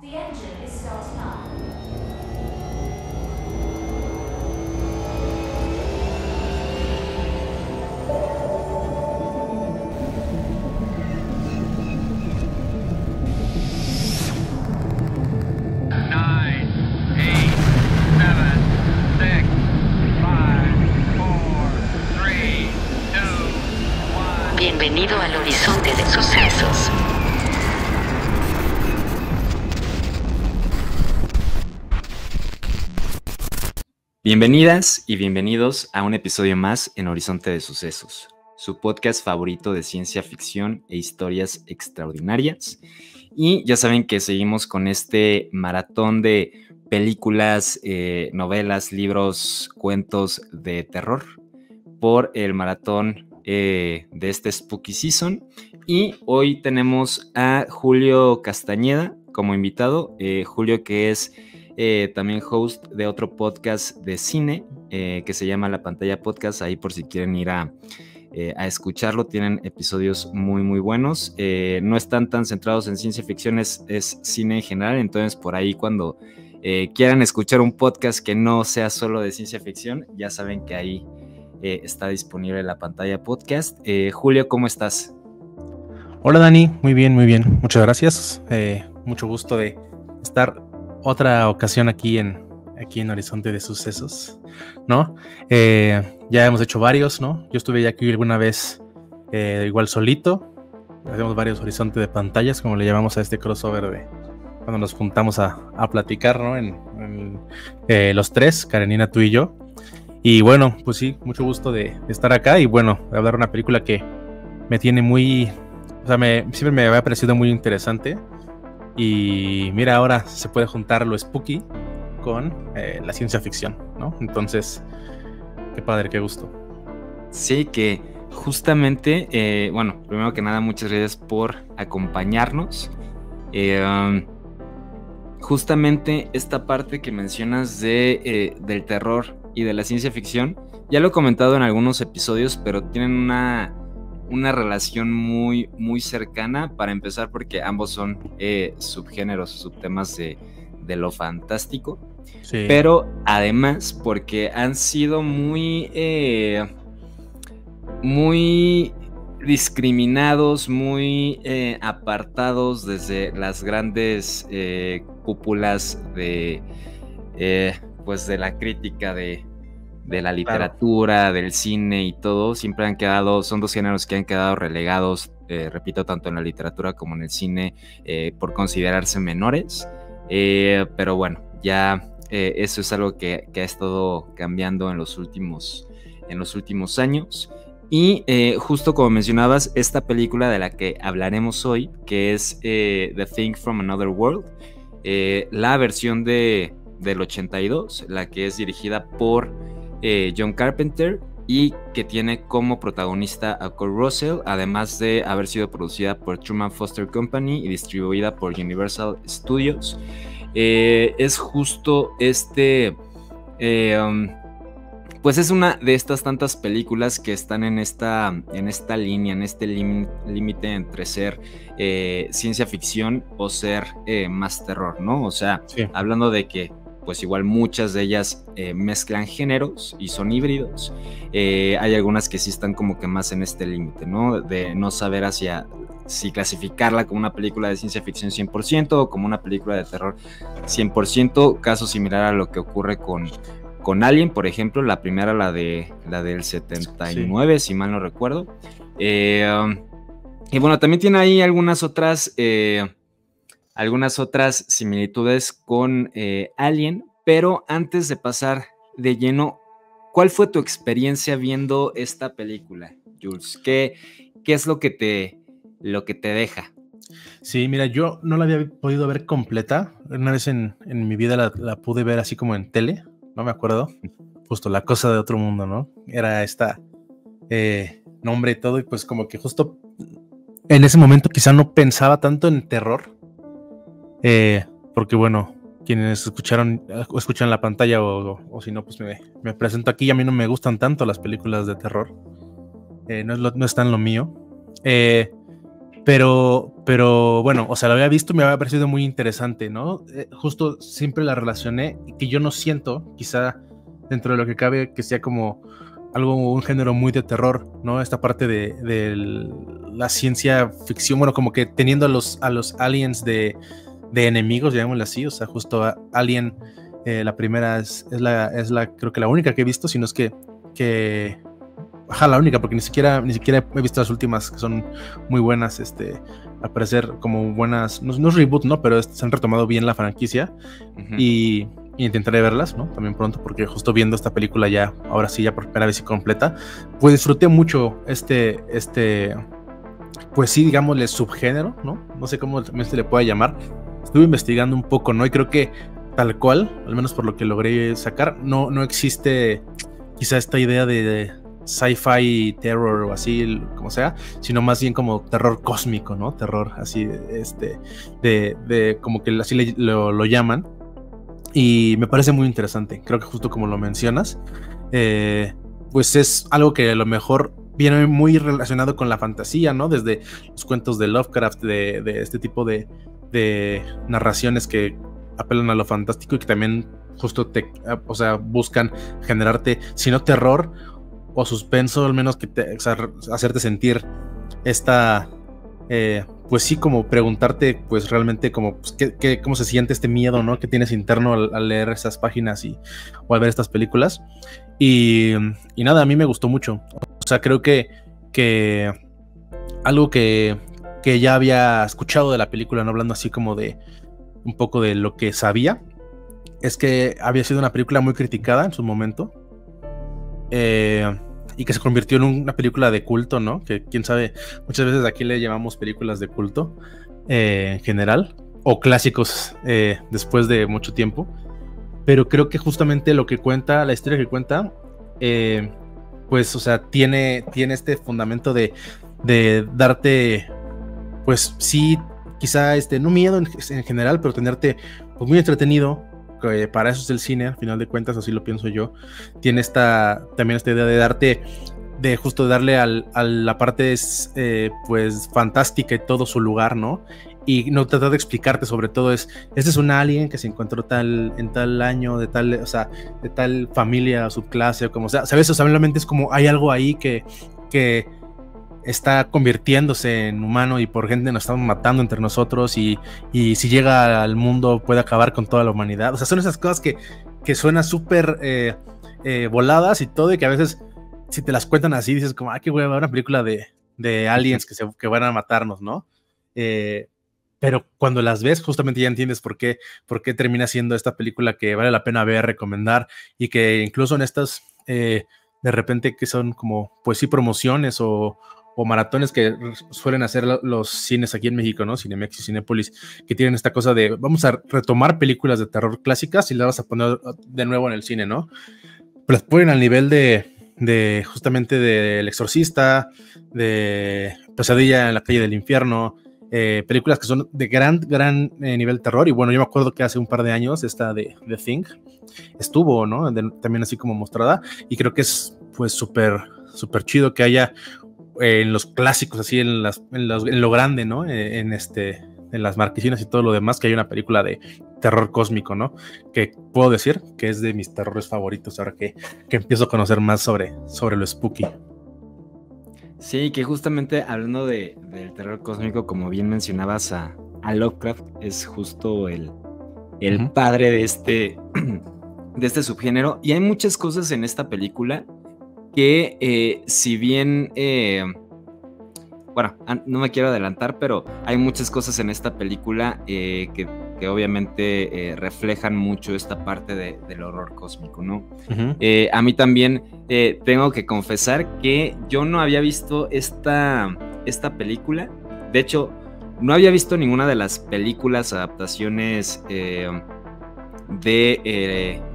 The engine is starting up. Nine, eight, seven, six, five, four, three, two, one. Bienvenido al horizonte de sucesos. Bienvenidas y bienvenidos a un episodio más en Horizonte de Sucesos, su podcast favorito de ciencia ficción e historias extraordinarias. Y ya saben que seguimos con este maratón de películas, novelas, libros, cuentos de terror por el maratón de este Spooky Season. Y hoy tenemos a Julio Castañeda como invitado. Julio, que es también host de otro podcast de cine que se llama La Pantalla Podcast. Ahí por si quieren ir a escucharlo, tienen episodios muy muy buenos. No están tan centrados en ciencia ficción, es cine en general. Entonces por ahí cuando quieran escuchar un podcast que no sea solo de ciencia ficción, ya saben que ahí está disponible La Pantalla Podcast. Julio, ¿cómo estás? Hola Dani, muy bien, muchas gracias. Mucho gusto de estar otra ocasión aquí en Horizonte de Sucesos, ¿no? Ya hemos hecho varios, ¿no? Yo estuve ya aquí alguna vez igual solito. Hacemos varios horizontes de pantallas, como le llamamos a este crossover de cuando nos juntamos a platicar, ¿no? Los tres, Karenina, tú y yo. Y bueno, pues sí, mucho gusto de estar acá y bueno, de hablar de una película que me tiene muy... O sea, siempre me había parecido muy interesante. Y mira, ahora se puede juntar lo spooky con la ciencia ficción, ¿no? Entonces, qué padre, qué gusto. Sí, que justamente, bueno, primero que nada, muchas gracias por acompañarnos. Justamente esta parte que mencionas del terror y de la ciencia ficción, ya lo he comentado en algunos episodios, pero tienen una relación muy, muy cercana, para empezar porque ambos son subgéneros, subtemas de lo fantástico, Sí. pero además porque han sido muy discriminados, muy apartados desde las grandes cúpulas pues de la crítica de la literatura, claro, del cine y todo. Siempre son dos géneros que han quedado relegados, repito, tanto en la literatura como en el cine, por considerarse menores, pero bueno, ya eso es algo que ha estado cambiando en los últimos años. Y justo como mencionabas, esta película de la que hablaremos hoy, que es The Thing from Another World, la versión del 82, la que es dirigida por John Carpenter y que tiene como protagonista a Kurt Russell, además de haber sido producida por Truman Foster Company y distribuida por Universal Studios. Es justo pues es una de estas tantas películas que están en esta línea, en este límite entre ser ciencia ficción o ser más terror, ¿no? O sea, sí, hablando de que pues igual muchas de ellas mezclan géneros y son híbridos. Hay algunas que sí están como que más en este límite, ¿no? De no saber si clasificarla como una película de ciencia ficción 100% o como una película de terror 100%. Caso similar a lo que ocurre con Alien, por ejemplo, la primera, la del 79, sí, si mal no recuerdo. Y bueno, también tiene ahí algunas otras similitudes con Alien, pero antes de pasar de lleno, ¿cuál fue tu experiencia viendo esta película, Jules? ¿Qué es lo que te deja? Sí, mira, yo no la había podido ver completa. Una vez en mi vida la pude ver así como en tele, no me acuerdo. Justo La cosa de otro mundo, ¿no? Era esta nombre y todo, y pues como que justo en ese momento quizá no pensaba tanto en terror. Porque bueno, quienes escuchan la pantalla o si no, pues me presento aquí. A mí no me gustan tanto las películas de terror. No están lo mío. Pero bueno, o sea, lo había visto y me había parecido muy interesante, ¿no? Justo siempre la relacioné y que yo no siento, quizá dentro de lo que cabe, que sea como un género muy de terror, ¿no? Esta parte de la ciencia ficción, bueno, como que teniendo a los aliens de enemigos, llamémoslo así, o sea, justo Alien, la primera es la, creo que la única que he visto, si no es que ajá, la única, porque ni siquiera he visto las últimas, que son muy buenas, al parecer como buenas, no es reboot, ¿no? Pero se han retomado bien la franquicia. Uh-huh. Y intentaré verlas, ¿no? También pronto, porque justo viendo esta película ya, ahora sí, ya por primera vez y completa, pues disfruté mucho pues sí, digámosle subgénero, ¿no? No sé cómo también se le puede llamar. Estuve investigando un poco, ¿no? Y creo que tal cual, al menos por lo que logré sacar, no existe quizá esta idea de sci-fi terror o así, como sea, sino más bien como terror cósmico, ¿no? Terror así, de como que así lo llaman. Y me parece muy interesante. Creo que justo como lo mencionas, pues es algo que a lo mejor viene muy relacionado con la fantasía, ¿no? Desde los cuentos de Lovecraft, de este tipo de narraciones que apelan a lo fantástico y que también justo buscan generarte, si no terror o suspenso, al menos que hacerte sentir esta, pues sí, como preguntarte, pues realmente como, pues, cómo se siente este miedo, ¿no? Que tienes interno al leer esas páginas o al ver estas películas. Y nada, a mí me gustó mucho. O sea, creo que algo que ya había escuchado de la película, no hablando así como de un poco de lo que sabía, es que había sido una película muy criticada en su momento. Y que se convirtió en una película de culto, ¿no? Que quién sabe, muchas veces aquí le llamamos películas de culto en general, o clásicos después de mucho tiempo. Pero creo que justamente lo que cuenta, la historia que cuenta, pues, o sea, tiene este fundamento de darte, pues sí, quizá no miedo en general, pero tenerte pues muy entretenido. Para eso es el cine, al final de cuentas, así lo pienso yo. Tiene también esta idea de darte, de justo darle a la parte pues fantástica y todo su lugar, ¿no? Y no tratar de explicarte sobre todo este es un alien que se encontró en tal año, de tal familia, subclase, o como sea, ¿sabes? O sea, realmente es como hay algo ahí que está convirtiéndose en humano y por gente nos estamos matando entre nosotros y si llega al mundo puede acabar con toda la humanidad. O sea, son esas cosas que suenan súper voladas y todo, y que a veces si te las cuentan así dices como, qué hueva, una película de aliens que van a matarnos, ¿no? Pero cuando las ves justamente ya entiendes por qué termina siendo esta película que vale la pena ver, recomendar, y que incluso en estas de repente que son como pues sí promociones o maratones que suelen hacer los cines aquí en México, ¿no? Cinemex y Cinépolis, que tienen esta cosa de vamos a retomar películas de terror clásicas y las vas a poner de nuevo en el cine, ¿no? Pero las ponen al nivel de justamente del Exorcista, de Pesadilla en la calle del infierno, películas que son de gran nivel de terror. Y bueno, yo me acuerdo que hace un par de años esta de The Thing estuvo, ¿no? También así como mostrada, y creo que es pues súper chido que haya en los clásicos, así en lo grande, ¿no? En las marquesinas y todo lo demás, que hay una película de terror cósmico, ¿no? Que puedo decir que es de mis terrores favoritos ahora que empiezo a conocer más sobre lo spooky. Sí, que justamente hablando del terror cósmico, como bien mencionabas a Lovecraft, es justo el uh-huh. padre de este subgénero, y hay muchas cosas en esta película que si bien, bueno, no me quiero adelantar, pero hay muchas cosas en esta película que obviamente reflejan mucho esta parte del horror cósmico, ¿no? Uh-huh. A mí también tengo que confesar que yo no había visto esta película. De hecho, no había visto ninguna de las películas, adaptaciones de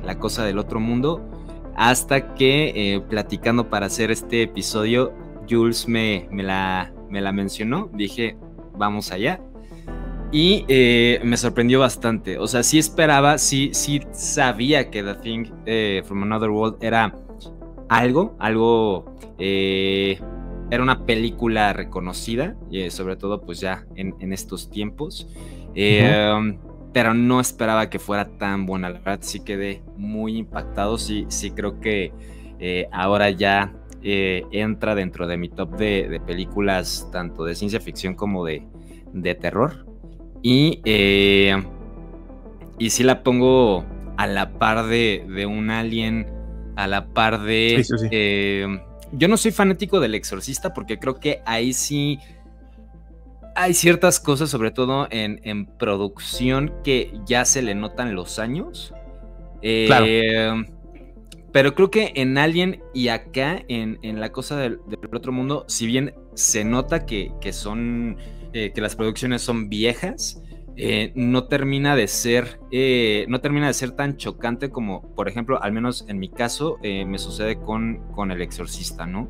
La cosa del otro mundo, hasta que platicando para hacer este episodio, Jules me la mencionó. Dije, vamos allá. Y me sorprendió bastante. O sea, sí esperaba, sí sabía que The Thing from Another World era algo era una película reconocida, sobre todo pues ya en estos tiempos, pero no esperaba que fuera tan buena. La verdad sí quedé muy impactado, sí creo que ahora ya entra dentro de mi top de películas tanto de ciencia ficción como de terror, y sí la pongo a la par de un Alien, a la par de... Sí. Yo no soy fanático del Exorcista porque creo que ahí sí hay ciertas cosas, sobre todo en producción, que ya se le notan los años. Claro. Pero creo que en Alien y acá, en La Cosa del Otro Mundo, si bien se nota que son... que las producciones son viejas, no termina de ser tan chocante como, por ejemplo, al menos en mi caso, me sucede con El Exorcista, ¿no?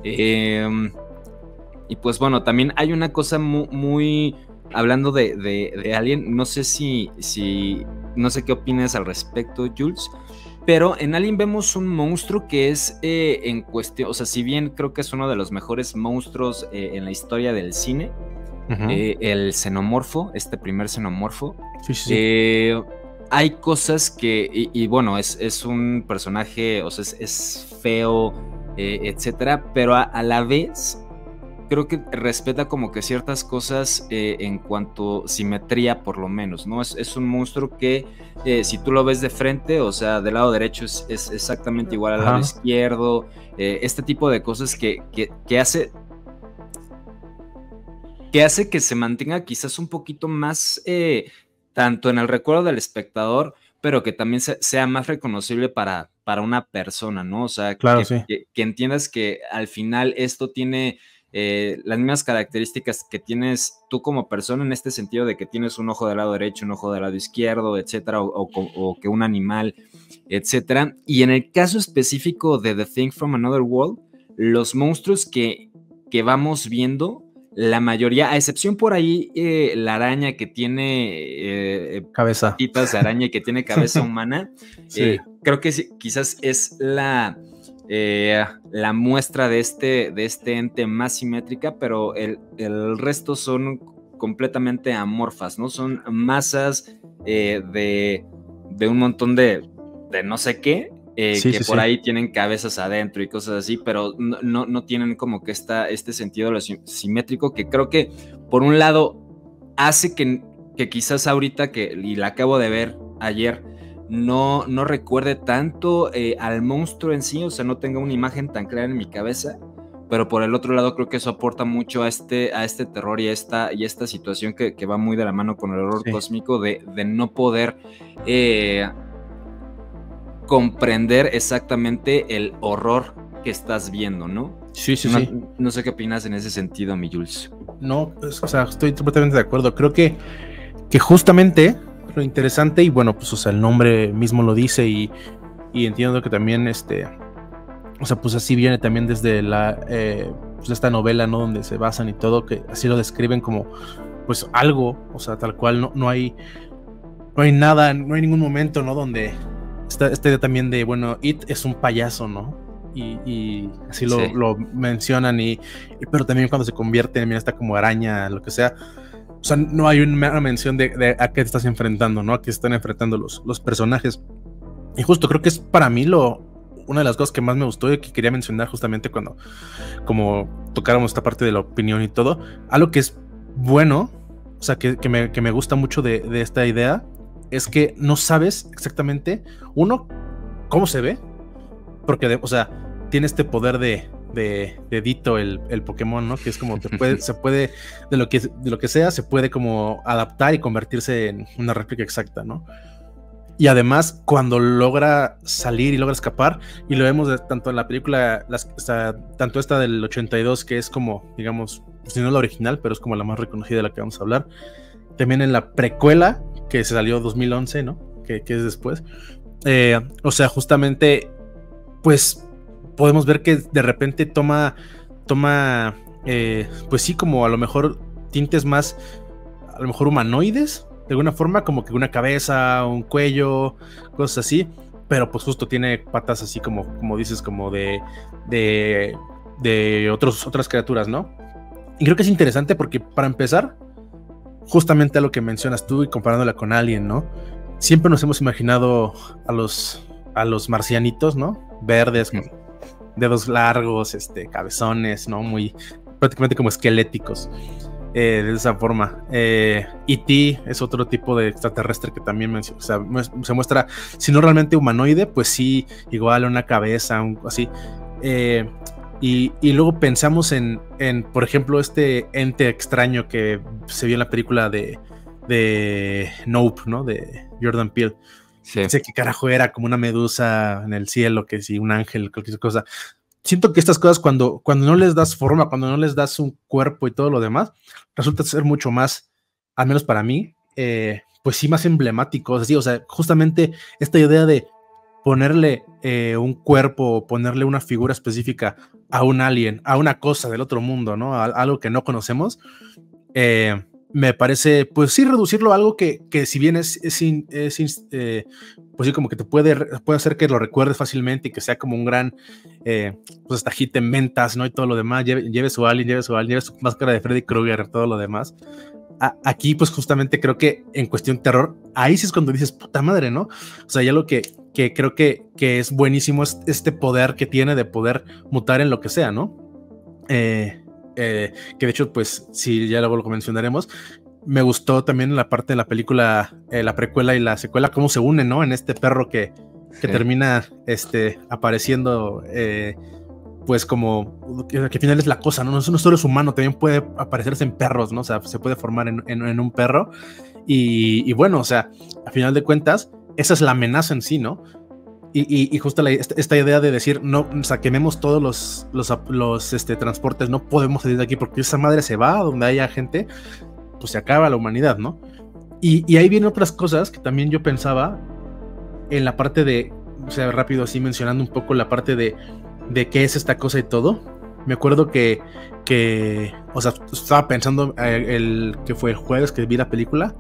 Y pues bueno, también hay una cosa muy hablando de Alien, no sé no sé qué opinas al respecto, Jules, pero en Alien vemos un monstruo que es en cuestión, o sea, si bien creo que es uno de los mejores monstruos en la historia del cine, el xenomorfo, este primer xenomorfo, sí. Hay cosas que, y bueno, es un personaje, o sea, es feo, etcétera, pero a la vez creo que respeta como que ciertas cosas en cuanto a simetría, por lo menos, ¿no? Es un monstruo que si tú lo ves de frente, o sea, del lado derecho es exactamente igual al lado izquierdo, este tipo de cosas que hace que se mantenga quizás un poquito más, tanto en el recuerdo del espectador, pero que también sea más reconocible para una persona, ¿no? O sea, claro, que entiendas que al final esto tiene las mismas características que tienes tú como persona, en este sentido de que tienes un ojo del lado derecho, un ojo del lado izquierdo, etcétera, o que un animal, etcétera. Y en el caso específico de The Thing from Another World, los monstruos que vamos viendo, la mayoría, a excepción por ahí la araña que tiene cabeza, patitas de araña y que tiene cabeza humana, sí. Creo que quizás es la muestra de este ente más simétrica, pero el resto son completamente amorfas, ¿no? Son masas de un montón de no sé qué, por ahí tienen cabezas adentro y cosas así, pero no tienen como que este sentido de lo simétrico, que creo que por un lado hace que quizás ahorita y la acabo de ver ayer, no recuerde tanto al monstruo en sí, o sea, no tenga una imagen tan clara en mi cabeza, pero por el otro lado creo que eso aporta mucho a este terror y a esta situación que va muy de la mano con el horror cósmico de no poder comprender exactamente el horror que estás viendo, ¿no? Sí. No sé qué opinas en ese sentido, mi Jules. No, pues, o sea, estoy completamente de acuerdo. Creo que justamente lo interesante, y bueno, pues, o sea, el nombre mismo lo dice, y entiendo que también, o sea, pues así viene también desde pues esta novela, ¿no? Donde se basan y todo, que así lo describen como, pues, algo, o sea, tal cual, no hay nada, no hay ningún momento, ¿no? Donde esta idea también de, bueno, It es un payaso, ¿no? Y así lo mencionan, pero también cuando se convierte en esta como araña, lo que sea, o sea, no hay una mención de a qué te estás enfrentando, ¿no? A qué se están enfrentando los personajes. Y justo creo que es para mí una de las cosas que más me gustó y que quería mencionar justamente cuando como tocáramos esta parte de la opinión y todo, algo que es bueno, o sea, que me gusta mucho de esta idea, es que no sabes exactamente, uno, cómo se ve, porque, o sea, tiene este poder de Ditto, el Pokémon, ¿no? Que es como se puede, de lo que sea, se puede como adaptar y convertirse en una réplica exacta, ¿no? Y además, cuando logra salir y logra escapar, y lo vemos tanto en la película, tanto esta del 82, que es como, digamos, si no la original, pero es como la más reconocida de la que vamos a hablar, también en la precuela, que se salió 2011, ¿no? Que es después. O sea, justamente, pues, podemos ver que de repente toma pues sí, como a lo mejor tintes más, a lo mejor humanoides, de alguna forma, como que una cabeza, un cuello, cosas así, pero pues justo tiene patas así como dices, como de otras criaturas, ¿no? Y creo que es interesante porque, para empezar, justamente a lo que mencionas tú y comparándola con Alien, ¿no? Siempre nos hemos imaginado a los marcianitos, ¿no? Verdes, con dedos largos, cabezones, ¿no? Muy prácticamente como esqueléticos, de esa forma. E.T. es otro tipo de extraterrestre que también se muestra, si no realmente humanoide, pues sí, igual una cabeza, así. Y luego pensamos en, por ejemplo, este ente extraño que se vio en la película de Nope, ¿no? De Jordan Peele. Sí. No sé qué carajo era, como una medusa en el cielo, que si un ángel, cualquier cosa. Siento que estas cosas, cuando no les das forma, cuando no les das un cuerpo y todo lo demás, resulta ser mucho más, al menos para mí, pues sí, más emblemáticos. Así, o sea, justamente esta idea de ponerle un cuerpo, ponerle una figura específica a un alien, a una cosa del otro mundo, ¿no? A algo que no conocemos, me parece, pues sí, reducirlo a algo que si bien es pues sí, como que te puede hacer que lo recuerdes fácilmente y que sea como un gran, pues hasta hit en ventas, ¿no? Y todo lo demás, lleve su alien, lleve su máscara de Freddy Krueger, todo lo demás. Aquí, pues justamente creo que en cuestión terror, ahí sí es cuando dices, puta madre, ¿no? O sea, ya lo que creo que es buenísimo es este poder que tiene de poder mutar en lo que sea, ¿no? Que de hecho, pues, sí, ya luego lo mencionaremos. Me gustó también la parte de la película, la precuela y la secuela, cómo se unen, ¿no? En este perro que termina apareciendo, pues como que al final es la cosa, ¿no? No solo es humano, también puede aparecerse en perros, ¿no? O sea, se puede formar en un perro. Y bueno, o sea, a final de cuentas, esa es la amenaza en sí, ¿no? Y justo esta idea de decir, no, o sea, quememos todos los transportes, no podemos salir de aquí porque esa madre se va a donde haya gente, pues se acaba la humanidad, ¿no? Y ahí vienen otras cosas que también yo pensaba en la parte de, o sea, rápido así mencionando un poco la parte de qué es esta cosa y todo. Me acuerdo que o sea, estaba pensando que fue el jueves que vi la película,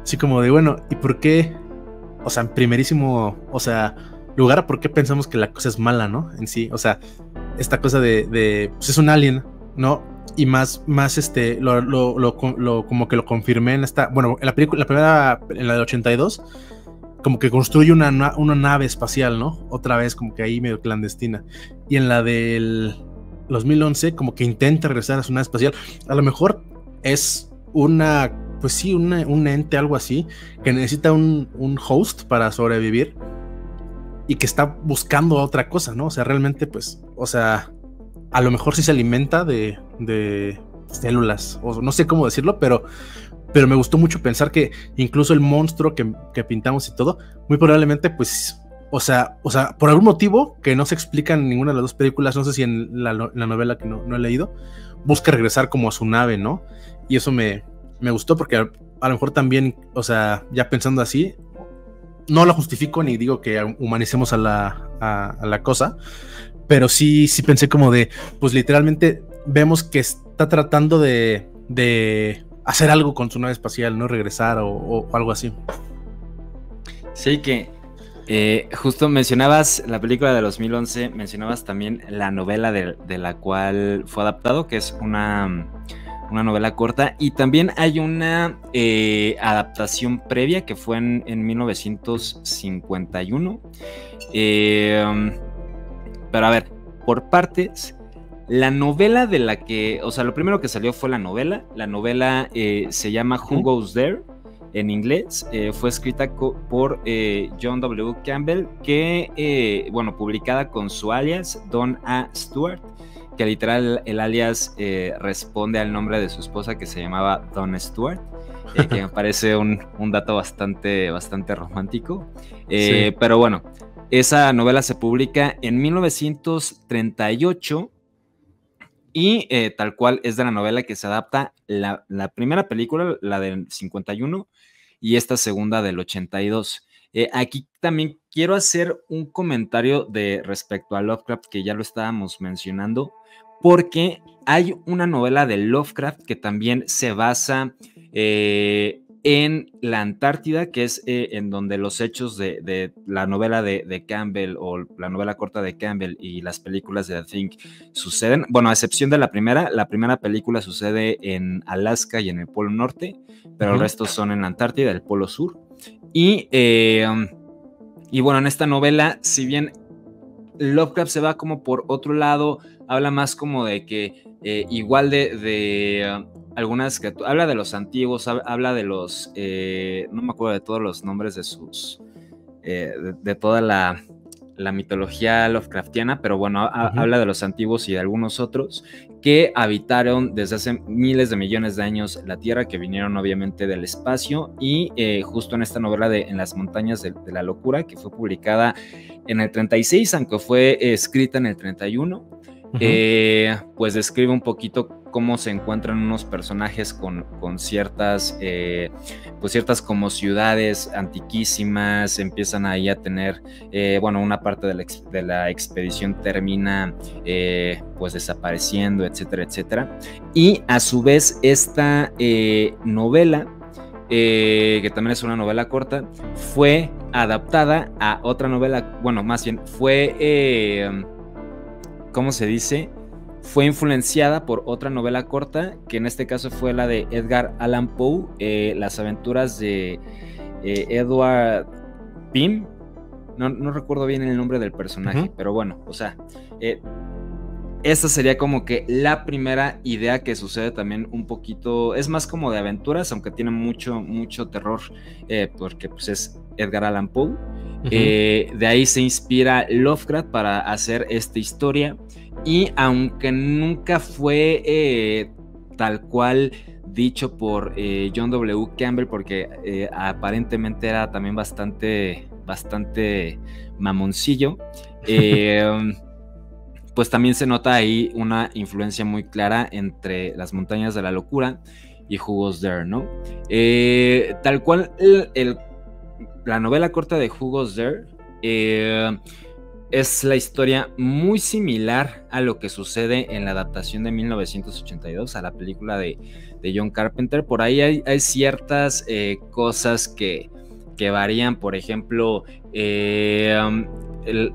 así como de, bueno, ¿y por qué? O sea, en primerísimo, o sea, lugar, ¿por qué pensamos que la cosa es mala, ¿no? En sí, o sea, esta cosa de pues es un alien, ¿no? Y más como que lo confirmé en esta, bueno, en la película, la primera, en la del 82, como que construye una nave espacial, ¿no? Otra vez como que ahí medio clandestina. Y en la del 2011 como que intenta regresar a su nave espacial. A lo mejor es pues sí, un ente, algo así, que necesita un host para sobrevivir y que está buscando otra cosa, ¿no? O sea, realmente, pues, o sea, a lo mejor sí se alimenta de células, o no sé cómo decirlo, pero me gustó mucho pensar que incluso el monstruo que pintamos y todo, muy probablemente, pues, o sea, por algún motivo que no se explica en ninguna de las dos películas, no sé si en la novela que no he leído, busca regresar como a su nave, ¿no? Y eso me gustó porque a lo mejor también, o sea, ya pensando así, no lo justifico ni digo que humanicemos a la cosa, pero sí pensé como de, pues literalmente vemos que está tratando de hacer algo con su nave espacial, ¿no? Regresar o algo así. Sí, que justo mencionabas la película de 2011, mencionabas también la novela de la cual fue adaptado, que es una novela corta, y también hay una adaptación previa que fue en 1951. Pero a ver, por partes, la novela de la que, o sea, lo primero que salió fue la novela se llama Who Goes There, en inglés, fue escrita por John W. Campbell, que, bueno, publicada con su alias, Don A. Stewart, que literal el alias responde al nombre de su esposa, que se llamaba Dawn Stewart, que me parece un dato bastante romántico. Sí. Pero bueno, esa novela se publica en 1938 y tal cual es de la novela que se adapta la primera película, la del 51, y esta segunda del 82. Aquí también quiero hacer un comentario respecto a Lovecraft, que ya lo estábamos mencionando, porque hay una novela de Lovecraft que también se basa en en la Antártida, que es en donde los hechos de la novela de Campbell o la novela corta de Campbell y las películas de The Thing suceden. Bueno, a excepción de la primera película sucede en Alaska y en el Polo Norte, pero el resto son en la Antártida, el Polo Sur. Y bueno, en esta novela, si bien Lovecraft se va como por otro lado, habla más como de que igual de algunas que habla de los antiguos, habla de los no me acuerdo de todos los nombres de sus de toda la mitología Lovecraftiana, pero bueno, habla de los antiguos y de algunos otros que habitaron desde hace miles de millones de años la Tierra, que vinieron obviamente del espacio, y justo en esta novela de En las montañas de la locura, que fue publicada en el 36, aunque fue escrita en el 31, pues describe un poquito cómo se encuentran unos personajes con ciertas, pues ciertas como ciudades antiquísimas, empiezan ahí a tener, bueno, una parte de la expedición termina pues desapareciendo, etcétera, etcétera. Y a su vez esta novela, que también es una novela corta, fue adaptada a otra novela, bueno, más bien fue, ¿cómo se dice? Fue influenciada por otra novela corta, que en este caso fue la de Edgar Allan Poe, Las aventuras de Edward Pym. No recuerdo bien el nombre del personaje, pero bueno, o sea, esta sería como que la primera idea que sucede también un poquito, es más como de aventuras, aunque tiene mucho terror, porque pues es Edgar Allan Poe. De ahí se inspira Lovecraft para hacer esta historia, y aunque nunca fue tal cual dicho por John W. Campbell, porque aparentemente era también bastante mamoncillo, pues también se nota ahí una influencia muy clara entre Las montañas de la locura y Who Was There, ¿no? Tal cual la novela corta de Who Was There es la historia muy similar a lo que sucede en la adaptación de 1982 a la película de John Carpenter. Por ahí hay ciertas cosas que varían, por ejemplo,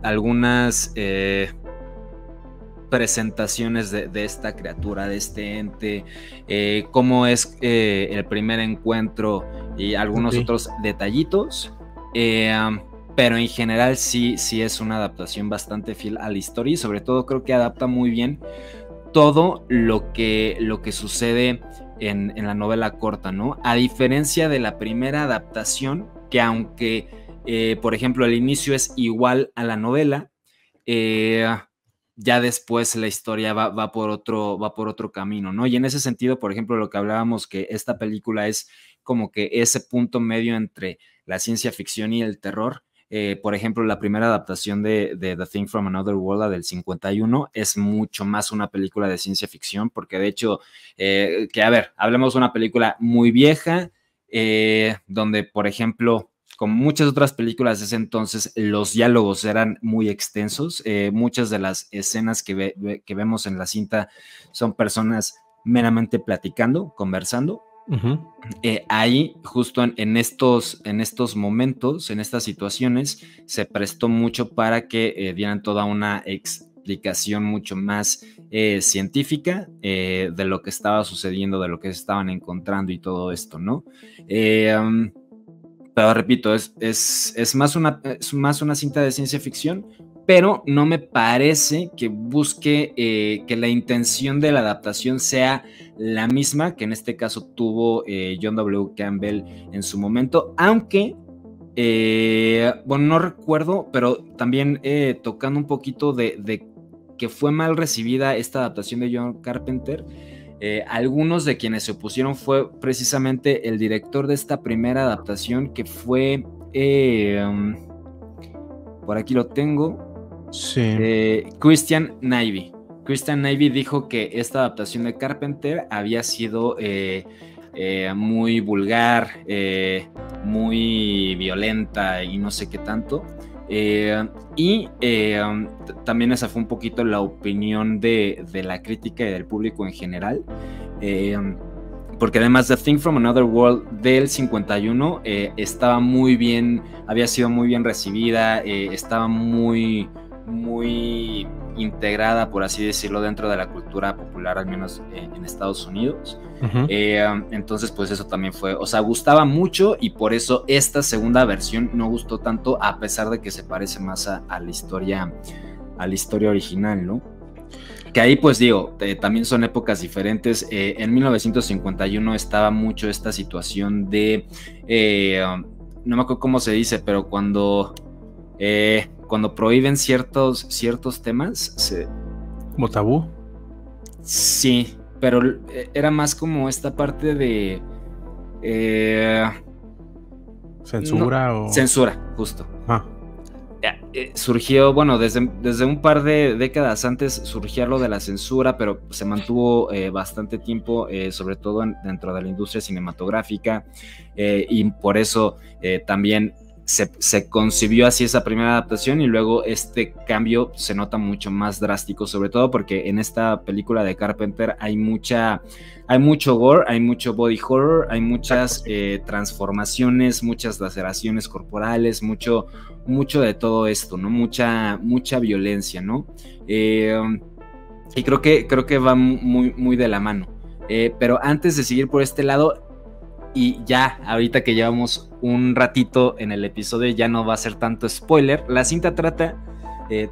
algunas presentaciones de esta criatura, de este ente, cómo es el primer encuentro y algunos otros detallitos. Pero en general sí es una adaptación bastante fiel a la historia, y sobre todo creo que adapta muy bien todo lo que sucede en la novela corta, ¿no? A diferencia de la primera adaptación, que aunque, por ejemplo, el inicio es igual a la novela, ya después la historia va por otro camino, ¿no? Y en ese sentido, por ejemplo, lo que hablábamos, que esta película es como que ese punto medio entre la ciencia ficción y el terror. Por ejemplo, la primera adaptación de The Thing from Another World, la del 51, es mucho más una película de ciencia ficción, porque de hecho, hablemos de una película muy vieja, donde, por ejemplo, como muchas otras películas de ese entonces, los diálogos eran muy extensos. Muchas de las escenas que vemos en la cinta son personas meramente platicando, conversando. Ahí, justo en estos momentos, en estas situaciones, se prestó mucho para que dieran toda una explicación mucho más científica de lo que estaba sucediendo, de lo que se estaban encontrando y todo esto, ¿no? Pero repito, es más una cinta de ciencia ficción, pero no me parece que busque que la intención de la adaptación sea la misma que en este caso tuvo John W. Campbell en su momento, aunque, bueno, no recuerdo, pero también tocando un poquito de que fue mal recibida esta adaptación de John Carpenter. Algunos de quienes se opusieron fue precisamente el director de esta primera adaptación, que fue, por aquí lo tengo, sí. Christian Nyby. Christian Nyby dijo que esta adaptación de Carpenter había sido muy vulgar, muy violenta y no sé qué tanto. También esa fue un poquito la opinión de la crítica y del público en general, porque además The Thing from Another World del 51 estaba muy bien, había sido muy bien recibida, estaba muy integrada, por así decirlo, dentro de la cultura popular, al menos en Estados Unidos. Uh-huh. Entonces pues eso también fue, o sea, gustaba mucho, y por eso esta segunda versión no gustó tanto, a pesar de que se parece más a la historia original, ¿no? Que ahí pues digo, también son épocas diferentes. En 1951 estaba mucho esta situación de, no me acuerdo cómo se dice, pero cuando prohíben ciertos temas. ¿Como tabú? Sí, pero era más como esta parte de... ¿Censura no, o...? Censura, justo. Ah. Surgió, bueno, desde un par de décadas antes surgía lo de la censura, pero se mantuvo bastante tiempo, sobre todo dentro de la industria cinematográfica, y por eso también se concibió así esa primera adaptación, y luego este cambio se nota mucho más drástico, sobre todo porque en esta película de Carpenter hay mucho gore, hay mucho body horror, hay muchas transformaciones, muchas laceraciones corporales, mucho de todo esto, ¿no? Mucha violencia, ¿no? Y creo que va muy de la mano. Pero antes de seguir por este lado, y ya ahorita que llevamos un ratito en el episodio, ya no va a ser tanto spoiler. La cinta trata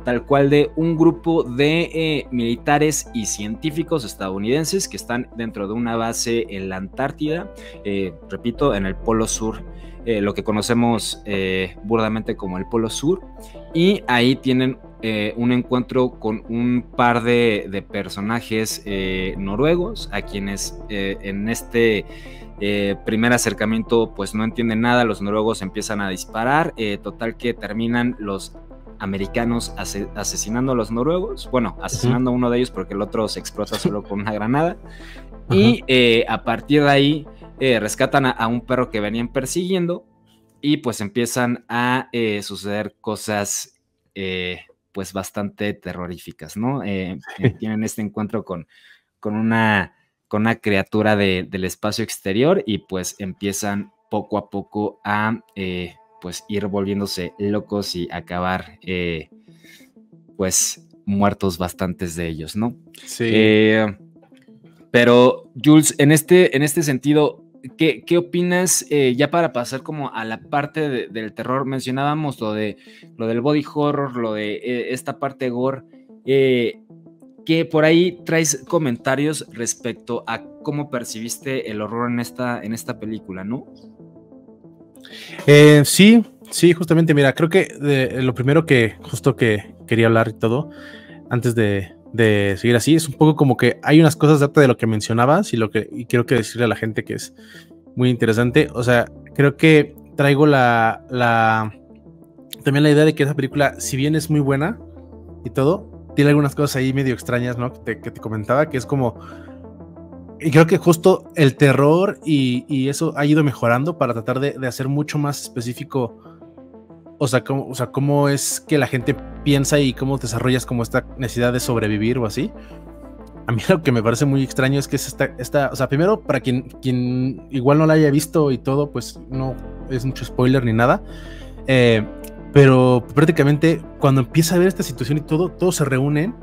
tal cual de un grupo de militares y científicos estadounidenses que están dentro de una base en la Antártida, repito, en el Polo Sur, lo que conocemos burdamente como el Polo Sur, y ahí tienen un encuentro con un par de personajes noruegos, a quienes en este primer acercamiento pues no entienden nada. Los noruegos empiezan a disparar, total que terminan los americanos asesinando a los noruegos, bueno, asesinando a uno de ellos porque el otro se explota solo con una granada. Y a partir de ahí rescatan a un perro que venían persiguiendo, y pues empiezan a suceder cosas pues bastante terroríficas, ¿no? Tienen este encuentro con una criatura del espacio exterior, y pues empiezan poco a poco a pues ir volviéndose locos y acabar pues muertos bastantes de ellos, ¿no? Sí. Pero Jules, en este sentido, ¿qué opinas? Ya para pasar como a la parte del terror, mencionábamos lo del body horror, lo de esta parte gore, que por ahí traes comentarios respecto a cómo percibiste el horror en esta película, ¿no? Sí, justamente, mira, creo que lo primero que quería hablar y todo, antes de seguir así, es un poco como que hay unas cosas de lo que mencionabas y quiero que decirle a la gente que es muy interesante. O sea, creo que traigo también la idea de que esa película, si bien es muy buena y todo, tiene algunas cosas ahí medio extrañas, ¿no? Que te comentaba, que es como... Y creo que justo el terror y eso ha ido mejorando para tratar de hacer mucho más específico, o sea, cómo es que la gente piensa y cómo desarrollas como esta necesidad de sobrevivir o así. A mí lo que me parece muy extraño es que es esta, o sea, primero, para quien igual no la haya visto y todo, pues no es mucho spoiler ni nada, pero prácticamente cuando empieza a ver esta situación y todo, todos se reúnen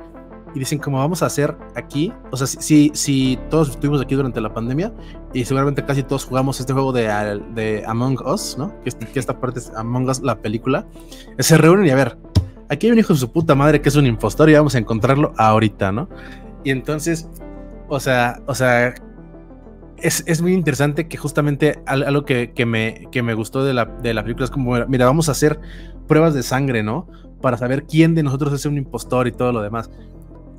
y dicen como vamos a hacer aquí, o sea, si todos estuvimos aquí durante la pandemia y seguramente casi todos jugamos este juego de Among Us, ¿no? Que esta parte es Among Us, la película, se reúnen y a ver, aquí hay un hijo de su puta madre que es un impostor y vamos a encontrarlo ahorita, ¿no? Y entonces, o sea, es muy interesante que justamente algo que me gustó de la película es como, mira, vamos a hacer pruebas de sangre, ¿no? Para saber quién de nosotros es un impostor y todo lo demás.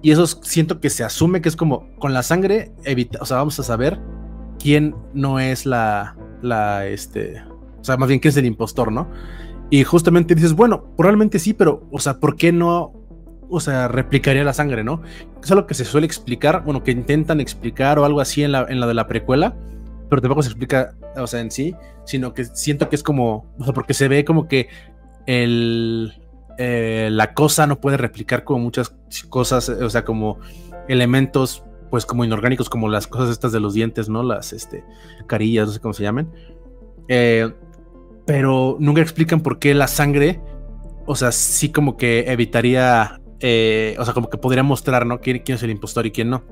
Y eso siento que se asume que es como con la sangre, o sea, vamos a saber quién no es o sea, más bien quién es el impostor, ¿no? Y justamente dices, bueno, probablemente sí, pero, o sea, ¿por qué no? O sea, replicaría la sangre, ¿no? Es algo que se suele explicar, bueno, que intentan explicar o algo así en la de la precuela, pero tampoco se explica, o sea, en sí, sino que siento que es como, o sea, porque se ve como que la cosa no puede replicar como muchas cosas, o sea, como elementos pues como inorgánicos, como las cosas estas de los dientes, ¿no? Las carillas, no sé cómo se llaman. Pero nunca explican por qué la sangre, o sea, sí como que evitaría, o sea, como que podría mostrar, ¿no? Quién es el impostor y quién no.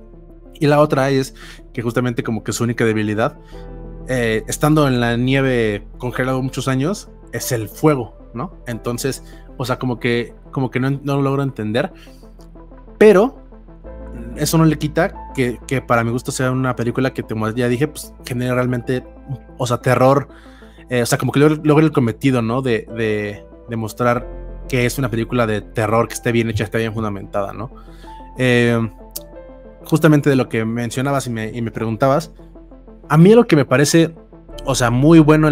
Y la otra es que justamente como que su única debilidad, estando en la nieve congelado muchos años, es el fuego, ¿no? Entonces, o sea, como que no lo logro entender, pero eso no le quita que para mi gusto sea una película que, como ya dije, pues genera realmente, o sea, terror, o sea, como que logra el cometido, ¿no? De mostrar que es una película de terror que esté bien hecha, esté bien fundamentada, ¿no? Justamente de lo que mencionabas y me preguntabas, a mí lo que me parece, o sea, muy bueno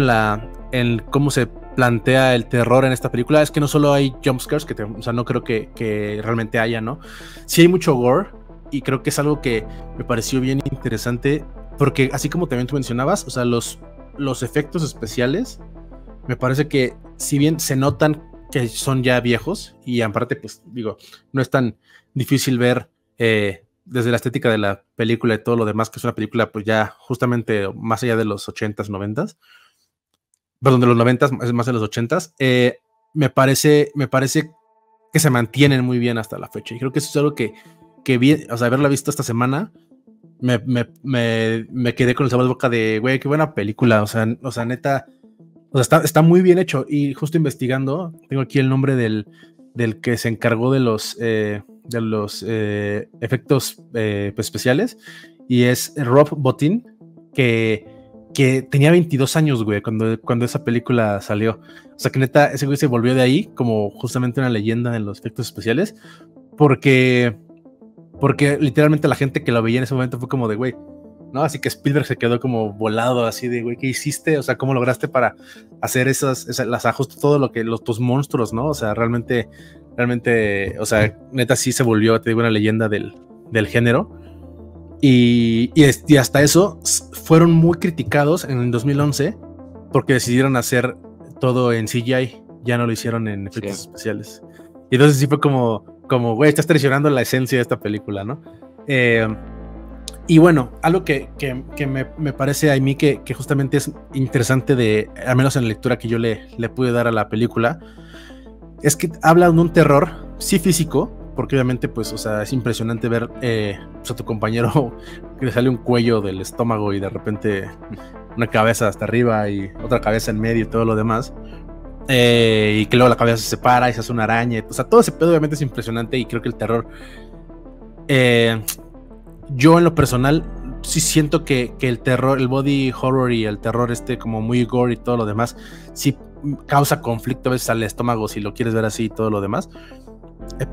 en cómo se plantea el terror en esta película es que no solo hay jumpscares, o sea, no creo que realmente haya, ¿no? Sí hay mucho gore, y creo que es algo que me pareció bien interesante, porque así como también tú mencionabas, o sea, los efectos especiales, me parece que si bien se notan que son ya viejos, y aparte, pues digo, no es tan difícil ver desde la estética de la película y todo lo demás, que es una película pues ya justamente más allá de los 80s, 90s, perdón, de los 90s, es más de los 80s, me parece que se mantienen muy bien hasta la fecha, y creo que eso es algo que vi, o sea, haberla visto esta semana, me quedé con el sabor de boca de, güey, qué buena película, o sea, neta, o sea, está muy bien hecho. Y justo investigando, tengo aquí el nombre del que se encargó de los efectos especiales, y es Rob Bottin, que tenía 22 años, güey, cuando esa película salió. O sea, que neta, ese güey se volvió de ahí como justamente una leyenda en los efectos especiales, porque literalmente la gente que lo veía en ese momento fue como de, güey, ¿no? Así que Spielberg se quedó como volado, así de, güey, ¿qué hiciste? O sea, ¿cómo lograste para hacer las ajustes, todo lo que, tus monstruos, ¿no? O sea, realmente, o sea, neta sí se volvió, te digo, una leyenda del género. Y hasta eso fueron muy criticados en el 2011 porque decidieron hacer todo en CGI, ya no lo hicieron en efectos especiales. Y entonces sí fue como, güey, estás traicionando la esencia de esta película, ¿no? Y bueno, algo que me parece a mí que justamente es interesante, al menos en la lectura que yo le pude dar a la película, es que habla de un terror, sí físico, porque obviamente, pues, o sea, es impresionante ver pues a tu compañero que le sale un cuello del estómago y de repente una cabeza hasta arriba y otra cabeza en medio y todo lo demás. Y que luego la cabeza se separa y se hace una araña. O sea, todo ese pedo obviamente es impresionante, y creo que el terror, yo en lo personal sí siento que el terror, el body horror y el terror como muy gore y todo lo demás, sí causa conflicto a veces al estómago, si lo quieres ver así y todo lo demás.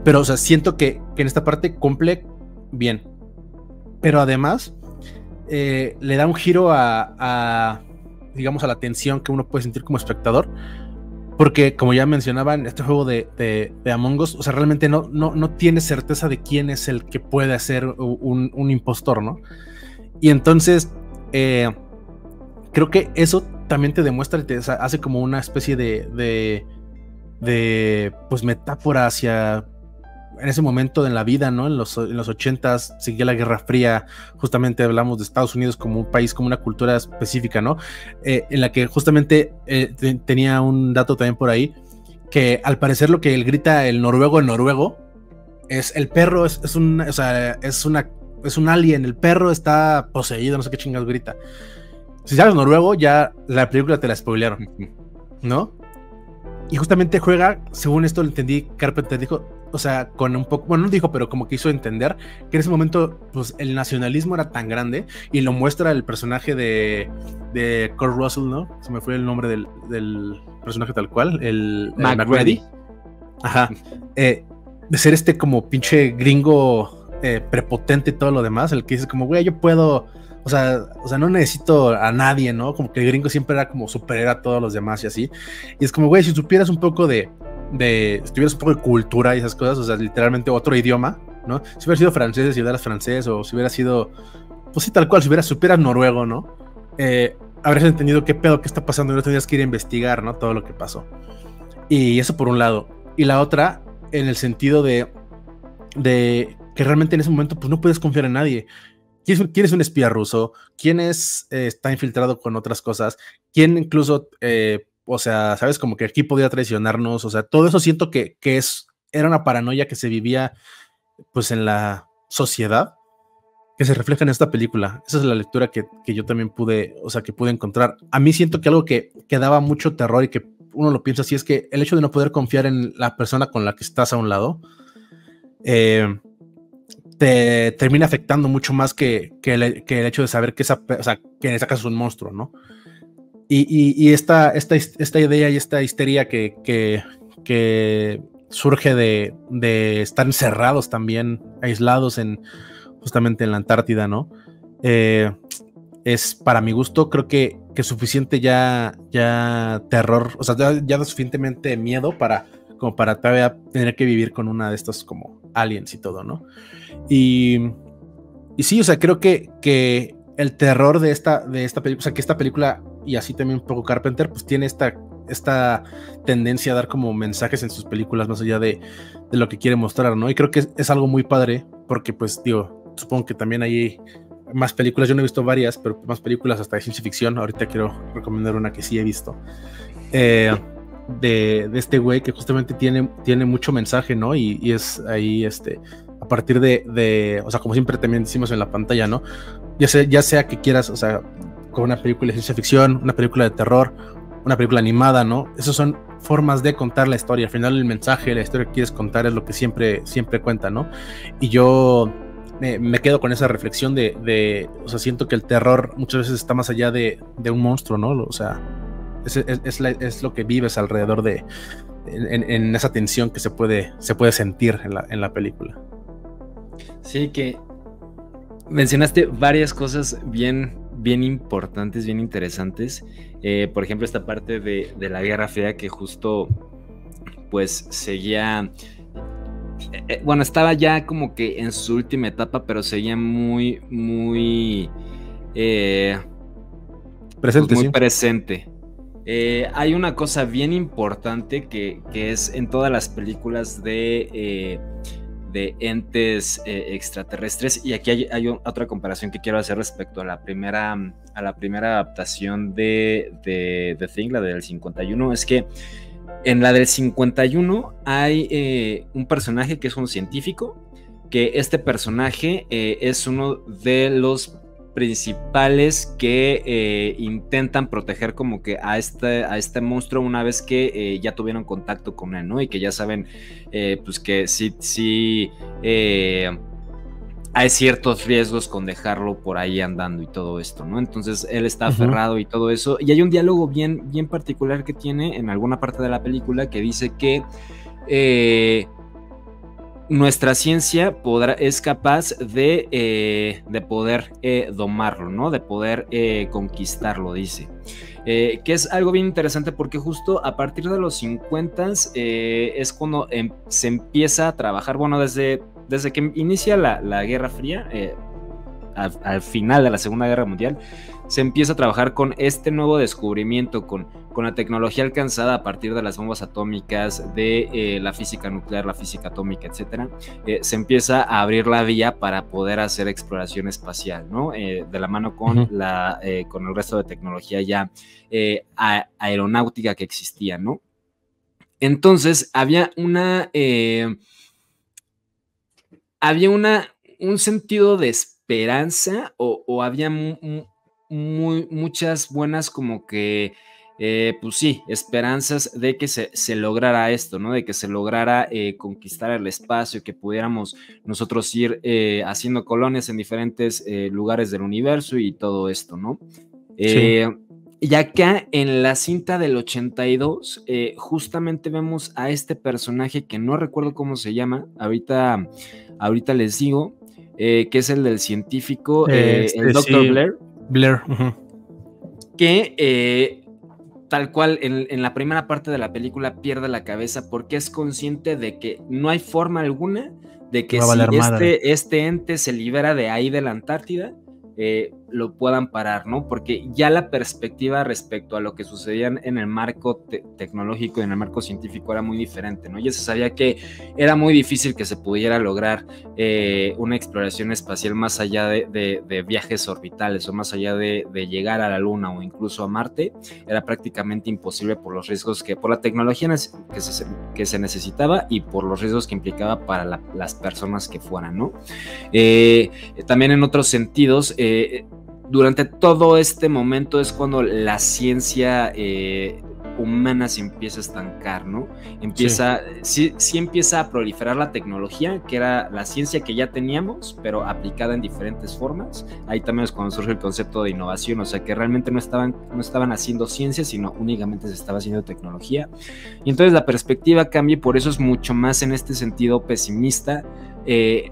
Pero, o sea, siento que en esta parte cumple bien. Pero además le da un giro digamos, a la tensión que uno puede sentir como espectador. Porque, como ya mencionaba, en este juego de Among Us, o sea, realmente no tienes certeza de quién es el que puede ser un impostor, ¿no? Y entonces, creo que eso también te demuestra y te hace como una especie de pues metáfora hacia en ese momento en la vida, ¿no? En los 80s seguía la Guerra Fría, justamente hablamos de Estados Unidos como un país, como una cultura específica, ¿no? En la que justamente tenía un dato también por ahí, que al parecer lo que él grita el noruego en noruego es el perro, es un alien, el perro está poseído, no sé qué chingados grita. Si sabes noruego, ya la película te la spoilearon, ¿no? Y justamente juega, según esto lo entendí, Carpenter dijo, o sea, con un poco, bueno, no dijo, pero como que hizo entender que en ese momento, pues, el nacionalismo era tan grande, y lo muestra el personaje de Kurt Russell, ¿no? Se me fue el nombre del personaje tal cual, el McReady. Ajá. De ser como pinche gringo prepotente y todo lo demás, el que dice como, güey, yo puedo... O sea, no necesito a nadie, ¿no? Como que el gringo siempre era como superior a todos los demás y así. Y es como, güey, si supieras un poco si tuvieras un poco de cultura y esas cosas, o sea, literalmente otro idioma, ¿no? Si hubieras sido francés, si hubieras francés, o si hubieras sido, pues sí, tal cual, si supieras noruego, ¿no? Habrías entendido qué pedo, qué está pasando, y no tendrías que ir a investigar, ¿no? Todo lo que pasó. Y eso por un lado. Y la otra, en el sentido de que realmente en ese momento, pues no puedes confiar en nadie. quién es un espía ruso, quién está infiltrado con otras cosas, quién incluso, o sea, sabes, como que aquí podía traicionarnos, o sea, todo eso siento que era una paranoia que se vivía pues en la sociedad, que se refleja en esta película. Esa es la lectura que yo también pude, o sea, que pude encontrar. A mí siento que algo que daba mucho terror y que uno lo piensa así es que el hecho de no poder confiar en la persona con la que estás a un lado, te termina afectando mucho más que el hecho de saber que o sea, que en este caso es un monstruo, ¿no? Y esta idea y esta histeria que surge de estar encerrados también, aislados justamente en la Antártida, ¿no? Es, para mi gusto, creo que suficiente ya terror, o sea, ya suficientemente miedo como para todavía tener que vivir con una de estas como aliens y todo, ¿no? Y sí, o sea, creo que el terror de esta película, o sea, que esta película, y así también un poco Carpenter, pues tiene esta tendencia a dar como mensajes en sus películas más allá de lo que quiere mostrar, ¿no? Y creo que es algo muy padre, porque pues, digo, supongo que también hay más películas, yo no he visto varias, pero más películas hasta de ciencia ficción. Ahorita quiero recomendar una que sí he visto, de este güey que justamente tiene mucho mensaje, ¿no? Y es ahí, a partir o sea, como siempre también decimos en la pantalla, ¿no? Ya sea que quieras, o sea, con una película de ciencia ficción, una película de terror, una película animada, ¿no? Esas son formas de contar la historia. Al final el mensaje, la historia que quieres contar es lo que siempre cuenta, ¿no? Y yo me quedo con esa reflexión o sea, siento que el terror muchas veces está más allá de un monstruo, ¿no? O sea, es lo que vives alrededor en esa tensión que se puede sentir en la película. Sí, que mencionaste varias cosas bien importantes, bien interesantes. Por ejemplo, esta parte de la Guerra Fría que justo pues seguía, bueno, estaba ya como que en su última etapa, pero seguía muy presente, pues muy sí. presente. Hay una cosa bien importante que es en todas las películas de entes extraterrestres, y aquí hay otra comparación que quiero hacer respecto a la primera adaptación de The Thing, la del 51, es que en la del 51 hay un personaje que es un científico, que este personaje es uno de los principales que intentan proteger como que a este monstruo una vez que ya tuvieron contacto con él, ¿no? Y que ya saben pues que sí hay ciertos riesgos con dejarlo por ahí andando y todo esto, ¿no? Entonces él está aferrado y todo eso, y hay un diálogo bien particular que tiene en alguna parte de la película que dice que nuestra ciencia es capaz de poder domarlo, ¿no? De poder conquistarlo, dice. Que es algo bien interesante porque justo a partir de los 50s es cuando se empieza a trabajar, bueno, desde que inicia la Guerra Fría, al final de la Segunda Guerra Mundial, se empieza a trabajar con este nuevo descubrimiento, con la tecnología alcanzada a partir de las bombas atómicas, de la física nuclear, la física atómica, etc. Se empieza a abrir la vía para poder hacer exploración espacial, ¿no? De la mano con, con el resto de tecnología ya aeronáutica que existía, ¿no? Entonces había un sentido de esperanza, o había muchas buenas como que pues sí, esperanzas de que se lograra esto, ¿no? De que se lograra conquistar el espacio, que pudiéramos nosotros ir haciendo colonias en diferentes lugares del universo y todo esto, ¿no? Sí. Y acá en la cinta del 82 justamente vemos a este personaje que no recuerdo cómo se llama, ahorita les digo, que es el del científico, el Dr. Sí, Blair, que tal cual en la primera parte de la película pierde la cabeza porque es consciente de que no hay forma alguna de que si este ente se libera de ahí de la Antártida, lo puedan parar, ¿no? Porque ya la perspectiva respecto a lo que sucedía en el marco tecnológico y en el marco científico era muy diferente, ¿no? Ya se sabía que era muy difícil que se pudiera lograr una exploración espacial más allá de viajes orbitales o más allá de llegar a la Luna o incluso a Marte. Era prácticamente imposible por los riesgos por la tecnología que se necesitaba y por los riesgos que implicaba para las personas que fueran, ¿no? También en otros sentidos, durante todo este momento es cuando la ciencia humana se empieza a estancar, ¿no? Sí empieza a proliferar la tecnología, que era la ciencia que ya teníamos, pero aplicada en diferentes formas. Ahí también es cuando surge el concepto de innovación, o sea que realmente no estaban haciendo ciencia, sino únicamente se estaba haciendo tecnología. Y entonces la perspectiva cambia y por eso es mucho más en este sentido pesimista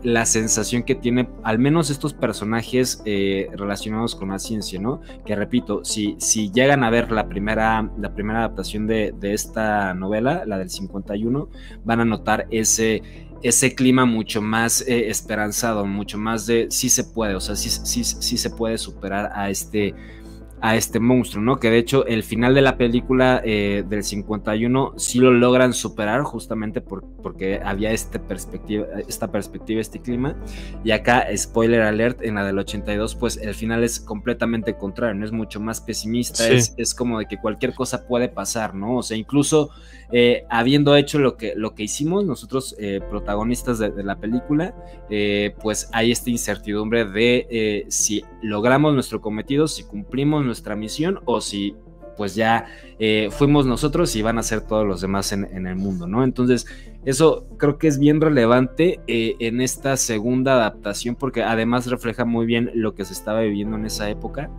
la sensación que tiene al menos estos personajes relacionados con la ciencia, ¿no? Que repito, si llegan a ver la primera adaptación de esta novela, la del 51, van a notar ese clima mucho más esperanzado, mucho más de sí se puede, o sea, sí se puede superar a este monstruo, ¿no? Que de hecho el final de la película del 51 sí lo logran superar justamente porque había esta perspectiva, este clima, y acá, spoiler alert, en la del 82 pues el final es completamente contrario, ¿no? Es mucho más pesimista, sí. es como de que cualquier cosa puede pasar, ¿no? O sea, incluso habiendo hecho lo que hicimos nosotros protagonistas de la película, pues hay esta incertidumbre de si logramos nuestro cometido, si cumplimos nuestra misión o si pues ya fuimos nosotros y van a ser todos los demás en el mundo, ¿no? Entonces eso creo que es bien relevante en esta segunda adaptación porque además refleja muy bien lo que se estaba viviendo en esa época.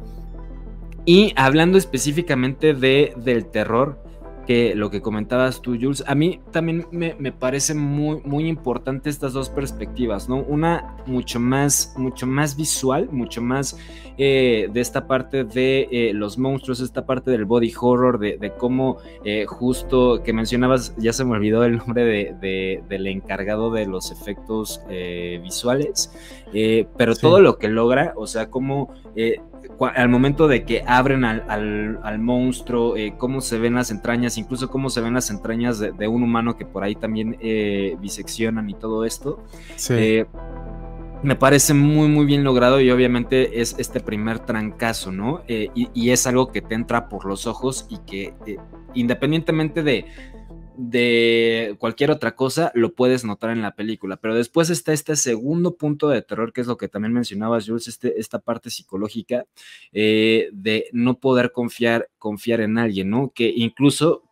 Y hablando específicamente del terror, que lo que comentabas tú, Jules, a mí también me parece muy, muy importante estas dos perspectivas, ¿no? Una mucho más visual, mucho más de esta parte de los monstruos, esta parte del body horror, de cómo justo que mencionabas, ya se me olvidó el nombre del encargado de los efectos visuales, pero sí. Todo lo que logra, o sea, cómo al momento de que abren al monstruo, cómo se ven las entrañas, incluso cómo se ven las entrañas de un humano que por ahí también diseccionan y todo esto. Sí. Me parece muy, muy bien logrado y obviamente es este primer trancazo, ¿no? Y es algo que te entra por los ojos y que independientemente de cualquier otra cosa, lo puedes notar en la película, pero después está este segundo punto de terror, que es lo que también mencionabas, Jules, esta parte psicológica de no poder confiar en alguien, ¿no? Que incluso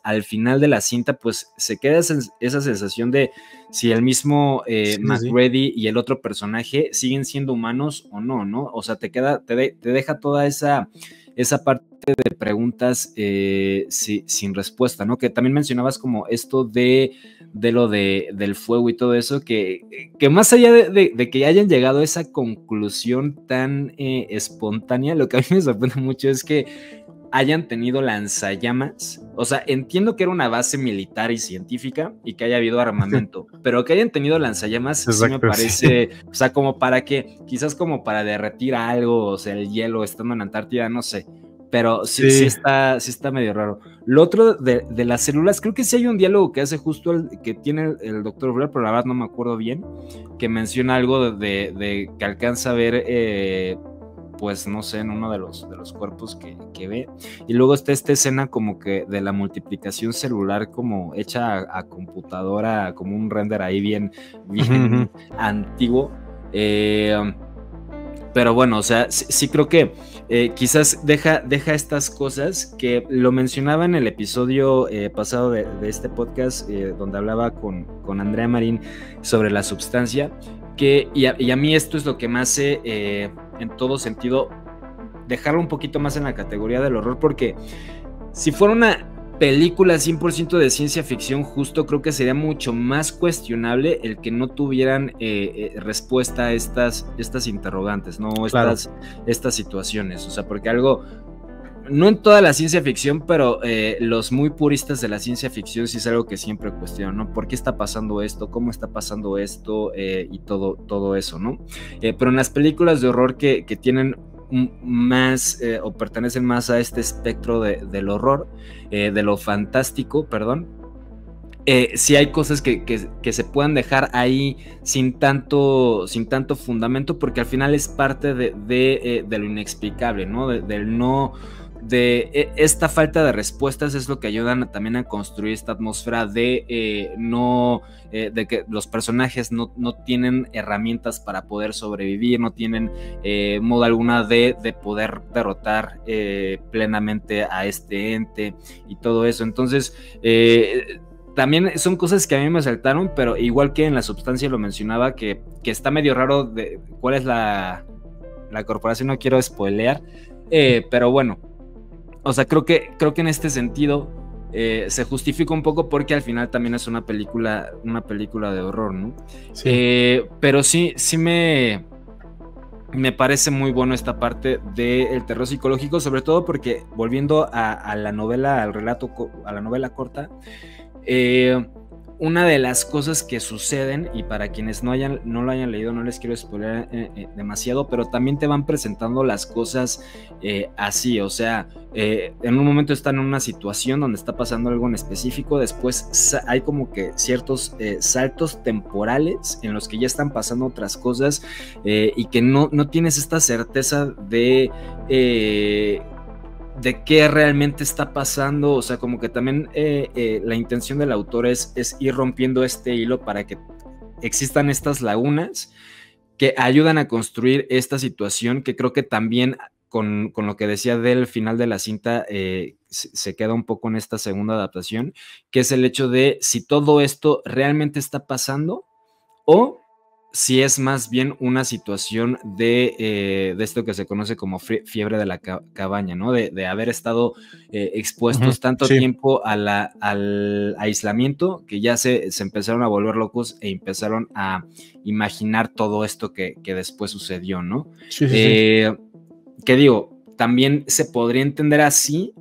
al final de la cinta, pues se queda esa sensación de si el mismo MacReady y el otro personaje siguen siendo humanos o no, ¿no? O sea, te deja toda esa parte de preguntas sin respuesta, ¿no? Que también mencionabas como esto de lo del fuego y todo eso, que más allá de que hayan llegado a esa conclusión tan espontánea, lo que a mí me sorprende mucho es que hayan tenido lanzallamas. O sea, entiendo que era una base militar y científica y que haya habido armamento, pero que hayan tenido lanzallamas. Exacto, sí me parece, sí. O sea, como para que, quizás como para derretir algo, o sea, el hielo estando en Antártida, no sé, pero sí está medio raro. Lo otro de las células, creo que sí hay un diálogo que hace justo que tiene el Dr. Blair, pero la verdad no me acuerdo bien, que menciona algo de que alcanza a ver pues no sé, en uno de los cuerpos que ve, y luego está esta escena como que de la multiplicación celular como hecha a computadora, como un render ahí bien antiguo, pero bueno, o sea, sí creo que quizás deja estas cosas que lo mencionaba en el episodio pasado de este podcast, donde hablaba con Andrea Marín sobre la substancia, y a mí esto es lo que me hace en todo sentido dejarlo un poquito más en la categoría del horror, porque si fuera una película 100% de ciencia ficción, justo creo que sería mucho más cuestionable el que no tuvieran respuesta a estas interrogantes, ¿no? Claro. Estas situaciones, o sea, porque algo, no en toda la ciencia ficción, pero los muy puristas de la ciencia ficción sí es algo que siempre cuestionan, ¿no? ¿Por qué está pasando esto? ¿Cómo está pasando esto? Y todo eso, ¿no? Pero en las películas de horror que tienen más o pertenecen más a este espectro del horror, de lo fantástico, perdón. Sí hay cosas que se puedan dejar ahí sin tanto fundamento, porque al final es parte de lo inexplicable, ¿no? Del no... esta falta de respuestas es lo que ayudan también a construir esta atmósfera de que los personajes no tienen herramientas para poder sobrevivir, no tienen modo alguna de poder derrotar plenamente a este ente y todo eso. Entonces también son cosas que a mí me saltaron, pero igual que en La Substancia lo mencionaba, que está medio raro de cuál es la corporación, no quiero spoilear, pero bueno, o sea, creo que en este sentido se justifica un poco, porque al final también es una película de horror, ¿no? Sí. Pero sí me parece muy bueno esta parte del terror psicológico, sobre todo porque, volviendo a la novela, al relato, a la novela corta, una de las cosas que suceden, y para quienes no lo hayan leído, no les quiero spoiler demasiado, pero también te van presentando las cosas así, o sea, en un momento están en una situación donde está pasando algo en específico, después hay como que ciertos saltos temporales en los que ya están pasando otras cosas, y que no tienes esta certeza de qué realmente está pasando. O sea, como que también la intención del autor es ir rompiendo este hilo para que existan estas lagunas que ayudan a construir esta situación, que creo que también con lo que decía del final de la cinta se queda un poco en esta segunda adaptación, que es el hecho de si todo esto realmente está pasando o si es más bien una situación de esto que se conoce como fiebre de la cabaña, ¿no? De haber estado expuestos tanto tiempo al aislamiento, que ya se empezaron a volver locos e empezaron a imaginar todo esto que después sucedió, ¿no? Sí. Que digo, también se podría entender así,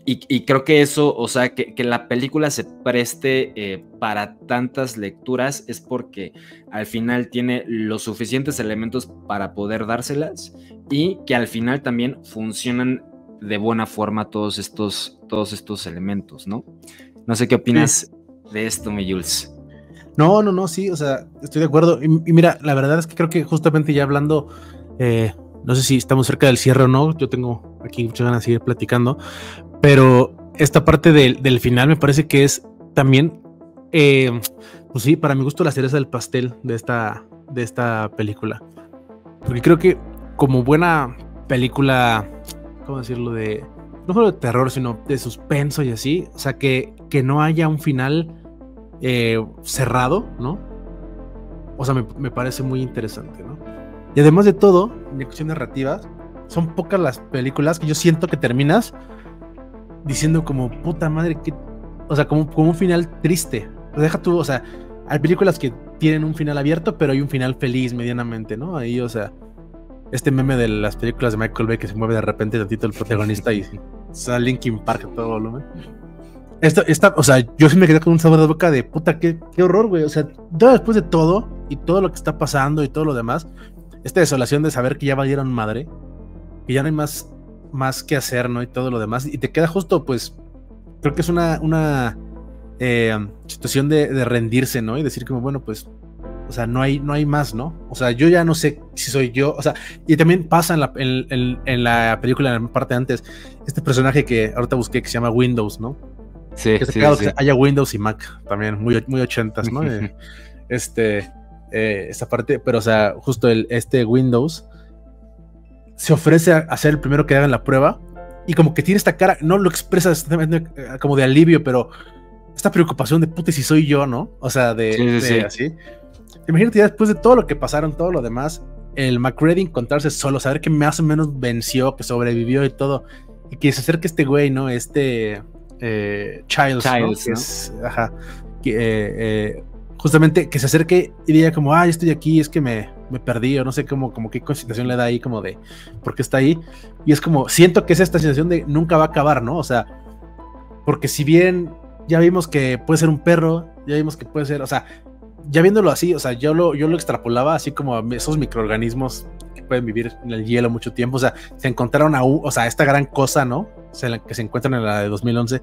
y creo que eso, o sea, que la película se preste para tantas lecturas es porque al final tiene los suficientes elementos para poder dárselas, y que al final también funcionan de buena forma todos estos elementos, ¿no? No sé qué opinas de esto, mi Jules. No, sí, o sea, estoy de acuerdo. Y mira, la verdad es que creo que justamente ya hablando, no sé si estamos cerca del cierre o no, yo tengo aquí muchas ganas de seguir platicando, pero esta parte del final me parece que es también, pues sí, para mi gusto la cereza del pastel de esta película. Porque creo que como buena película, ¿cómo decirlo? No solo de terror, sino de suspenso y así, o sea, que no haya un final cerrado, ¿no? O sea, me parece muy interesante, ¿no? Y además de todo, en cuestión narrativa, son pocas las películas que yo siento que terminas diciendo como, puta madre, o sea, como un final triste. Deja tú, o sea, hay películas que tienen un final abierto, pero hay un final feliz medianamente, ¿no? Ahí, o sea, este meme de las películas de Michael Bay que se mueve de repente tantito el protagonista y sale Linkin Park a todo volumen. O sea, yo sí me quedé con un sabor de boca de puta, qué horror, güey. O sea, después de todo y todo lo que está pasando y todo lo demás, esta desolación de saber que ya valieron madre, que ya no hay más que hacer, ¿no? Y todo lo demás. Y te queda justo, pues, creo que es una situación de rendirse, ¿no? Y decir como, bueno, pues, o sea, no hay más, ¿no? O sea, yo ya no sé si soy yo, o sea, y también pasa en la película, en la parte antes, este personaje que ahorita busqué que se llama Windows, ¿no? Sí, que que haya Windows y Mac también, muy 80s, ¿no? Esa parte, pero o sea, justo este Windows se ofrece a ser el primero que hagan la prueba y como que tiene esta cara, no lo expresa como de alivio, pero esta preocupación de puta, si soy yo, ¿no? O sea, así. Imagínate ya después de todo lo que pasaron, todo lo demás, el MacReady encontrarse solo, saber que más o menos venció, que sobrevivió y todo, y que se acerque este güey, ¿no? Childs, ¿no? ¿no? Es, ajá, justamente que se acerque y diga como, estoy aquí, es que me perdí, o no sé como qué consideración le da ahí, como de por qué está ahí, y es como, siento que es esta sensación de nunca va a acabar, ¿no? O sea, porque si bien ya vimos que puede ser un perro, ya vimos que puede ser, o sea, ya viéndolo así, o sea, yo lo extrapolaba así como a esos microorganismos que pueden vivir en el hielo mucho tiempo. O sea, se encontraron o sea, esta gran cosa, ¿no? Que se encuentran en la de 2011,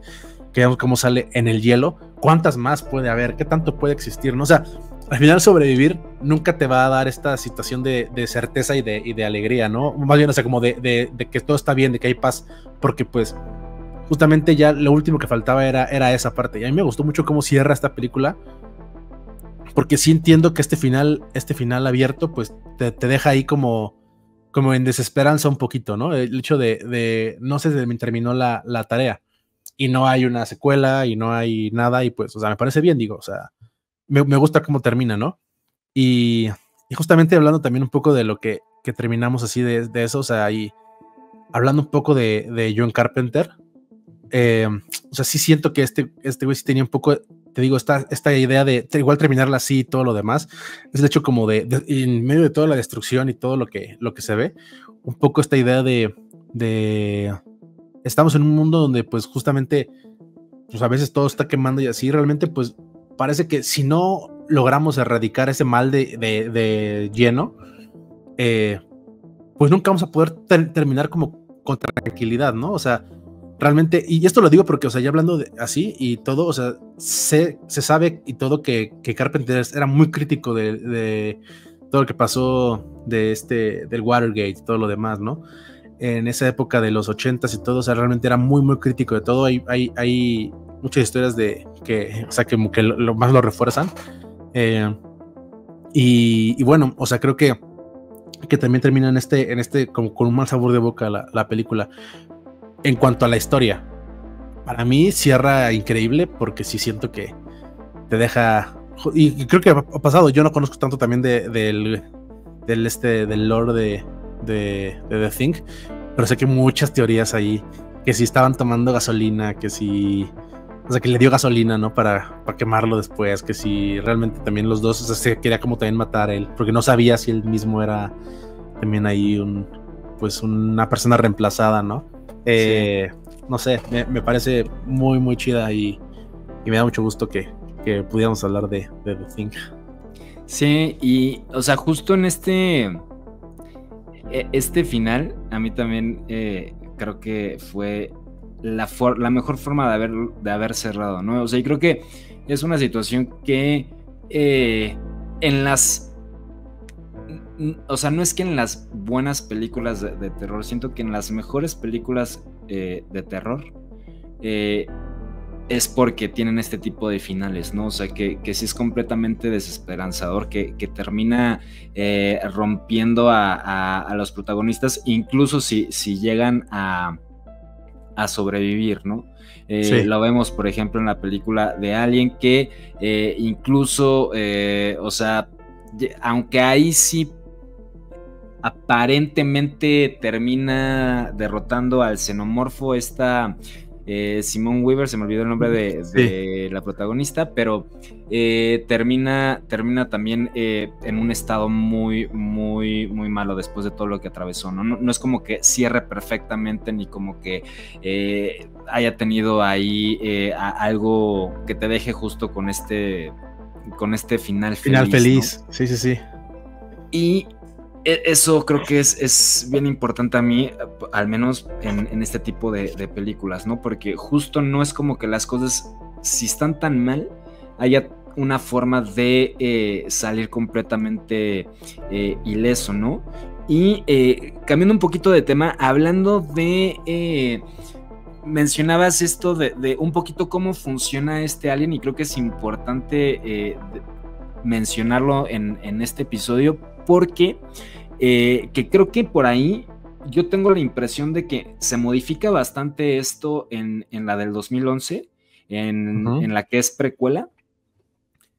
que vemos cómo sale en el hielo. ¿Cuántas más puede haber? ¿Qué tanto puede existir? ¿No? O sea, al final sobrevivir nunca te va a dar esta situación de certeza y de alegría, ¿no? Más bien, o sea, como de que todo está bien, de que hay paz, porque pues justamente ya lo último que faltaba era esa parte. Y a mí me gustó mucho cómo cierra esta película, porque sí entiendo que este final abierto, pues te deja ahí como en desesperanza un poquito, ¿no? El hecho de no se terminó la tarea y no hay una secuela y no hay nada, y pues, o sea, me parece bien, digo, o sea, me gusta cómo termina, ¿no? Y justamente hablando también un poco de lo que terminamos así de eso, o sea, y hablando un poco de John Carpenter, o sea, sí siento que este güey sí tenía un poco, te digo, esta idea de igual terminarla así y todo lo demás. Es el hecho como en medio de toda la destrucción y todo lo que se ve, un poco esta idea de estamos en un mundo donde pues justamente pues a veces todo está quemando y así, realmente pues parece que si no logramos erradicar ese mal de lleno, pues nunca vamos a poder terminar como con tranquilidad, ¿no? O sea, realmente, y esto lo digo porque, o sea, ya hablando así y todo, o sea, se sabe y todo que Carpenter era muy crítico de todo lo que pasó del Watergate y todo lo demás, ¿no? En esa época de los 80s y todo, o sea, realmente era muy, muy crítico de todo. Hay muchas historias o sea, que lo más lo refuerzan. Y bueno, o sea, creo que también termina en este como con un mal sabor de boca la película. En cuanto a la historia, para mí cierra increíble, porque sí siento que te deja, y creo que ha pasado, yo no conozco tanto también del lore de The Thing, pero sé que muchas teorías ahí, que si estaban tomando gasolina, que si, o sea, que le dio gasolina, ¿no? Para quemarlo después, que si realmente también los dos, o sea, se quería como también matar a él, porque no sabía si él mismo era también ahí pues una persona reemplazada, ¿no? Sí. No sé, me parece muy, muy chida y me da mucho gusto que pudiéramos hablar de The Thing. Sí, y, o sea, justo en este final, a mí también creo que fue la mejor forma de haber cerrado, ¿no? O sea, y creo que es una situación que en las... O sea, no es que en las buenas películas de terror, siento que en las mejores películas de terror es porque tienen este tipo de finales, ¿no? O sea, que sí es completamente desesperanzador, que termina rompiendo a los protagonistas, incluso si llegan a sobrevivir, ¿no? Sí. Lo vemos, por ejemplo, en la película de Alien, que incluso, o sea, aunque ahí sí aparentemente termina derrotando al xenomorfo Simone Weaver, se me olvidó el nombre de la protagonista, pero termina también en un estado muy, muy, muy malo después de todo lo que atravesó, ¿no? No es como que cierre perfectamente, ni como que haya tenido ahí algo que te deje justo con este final feliz, ¿no? Sí. Y eso creo que es bien importante a mí, al menos en este tipo de películas, ¿no? Porque justo no es como que las cosas, si están tan mal, haya una forma de salir completamente ileso, ¿no? Y cambiando un poquito de tema, hablando de... mencionabas esto de un poquito cómo funciona este Alien, y creo que es importante mencionarlo en este episodio, porque que creo que por ahí yo tengo la impresión de que se modifica bastante esto en la del 2011, en la que es precuela.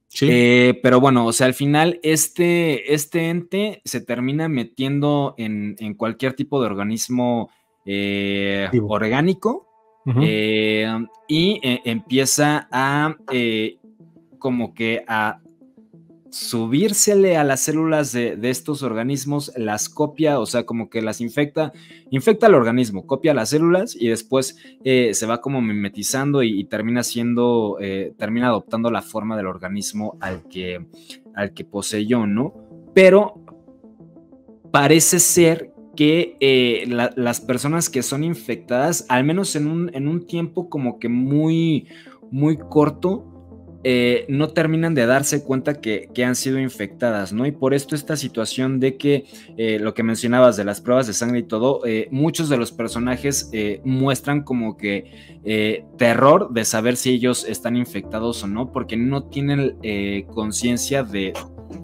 Sí. Pero bueno, o sea, al final este ente se termina metiendo en cualquier tipo de organismo orgánico. Y empieza a como que a subírsele a las células de estos organismos, las copia, o sea, como que las infecta al organismo, copia las células y después se va como mimetizando y termina adoptando la forma del organismo al que poseyó, ¿no? Pero parece ser que las personas que son infectadas, al menos en un tiempo como que muy, muy corto, no terminan de darse cuenta que han sido infectadas, ¿no? Y por esto esta situación de que lo que mencionabas de las pruebas de sangre y todo, muchos de los personajes muestran como que terror de saber si ellos están infectados o no, porque no tienen conciencia de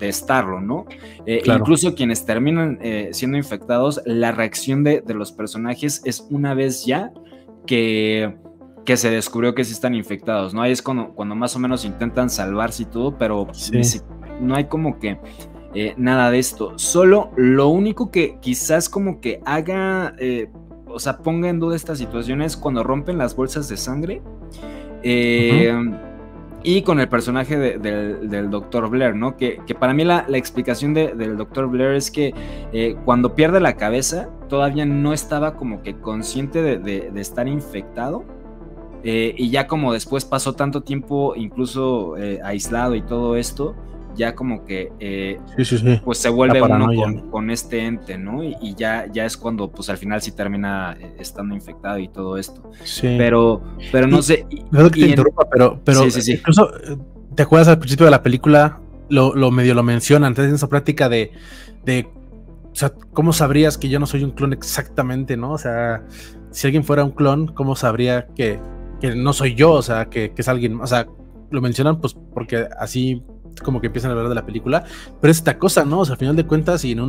estarlo, ¿no? Claro. Incluso quienes terminan siendo infectados, la reacción de los personajes es una vez ya que se descubrió que sí están infectados, ¿no? Ahí es cuando más o menos intentan salvarse y todo, pero sí, no hay como que nada de esto. Solo lo único que quizás como que haga, o sea, ponga en duda esta situación es cuando rompen las bolsas de sangre. Y con el personaje del Dr. Blair, ¿no? Que para mí la explicación del Dr. Blair es que cuando pierde la cabeza todavía no estaba como que consciente de estar infectado. Y ya como después pasó tanto tiempo incluso aislado y todo esto, ya como que pues se vuelve uno con este ente, ¿no? Y ya es cuando pues al final sí termina estando infectado y todo esto. Sí. Pero no sé. No que te interrumpa, pero sí. Incluso, ¿te acuerdas al principio de la película? Lo medio lo mencionan, entonces en esa práctica de o sea, ¿cómo sabrías que yo no soy un clon exactamente, no? O sea, si alguien fuera un clon, ¿cómo sabría que no soy yo? O sea, que es alguien, o sea, lo mencionan pues porque así como que empiezan a hablar de la película, pero es esta cosa, ¿no? O sea, al final de cuentas y en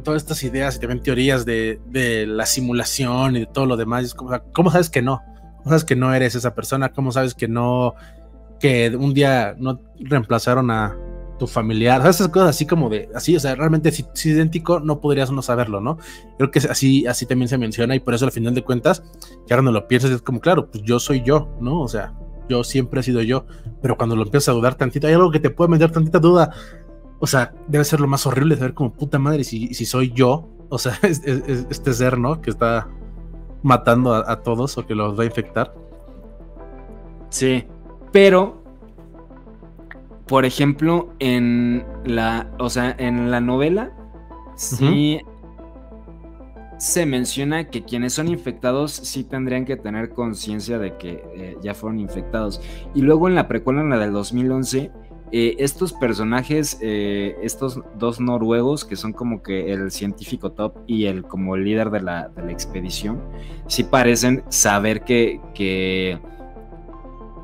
todas estas ideas y también teorías de la simulación y de todo lo demás, es como, o sea, ¿cómo sabes que no? ¿Cómo sabes que no eres esa persona? ¿Cómo sabes que un día no reemplazaron a tu familiar? O sea, esas cosas así como así, o sea, realmente si es idéntico no podrías no saberlo, ¿no? Creo que así también se menciona y por eso al final de cuentas, que ahora no lo piensas, es como, claro, pues yo soy yo, ¿no? O sea, yo siempre he sido yo, pero cuando lo empiezas a dudar tantito, hay algo que te puede meter tantita duda, o sea, debe ser lo más horrible de saber como puta madre si soy yo, o sea, este ser, ¿no? Que está matando a todos o que los va a infectar. Sí, pero por ejemplo, en la novela, sí se menciona que quienes son infectados sí tendrían que tener conciencia de que ya fueron infectados. Y luego en la precuela, en la del 2011, estos personajes, estos dos noruegos, que son como que el científico top y el como líder de la expedición, sí parecen saber que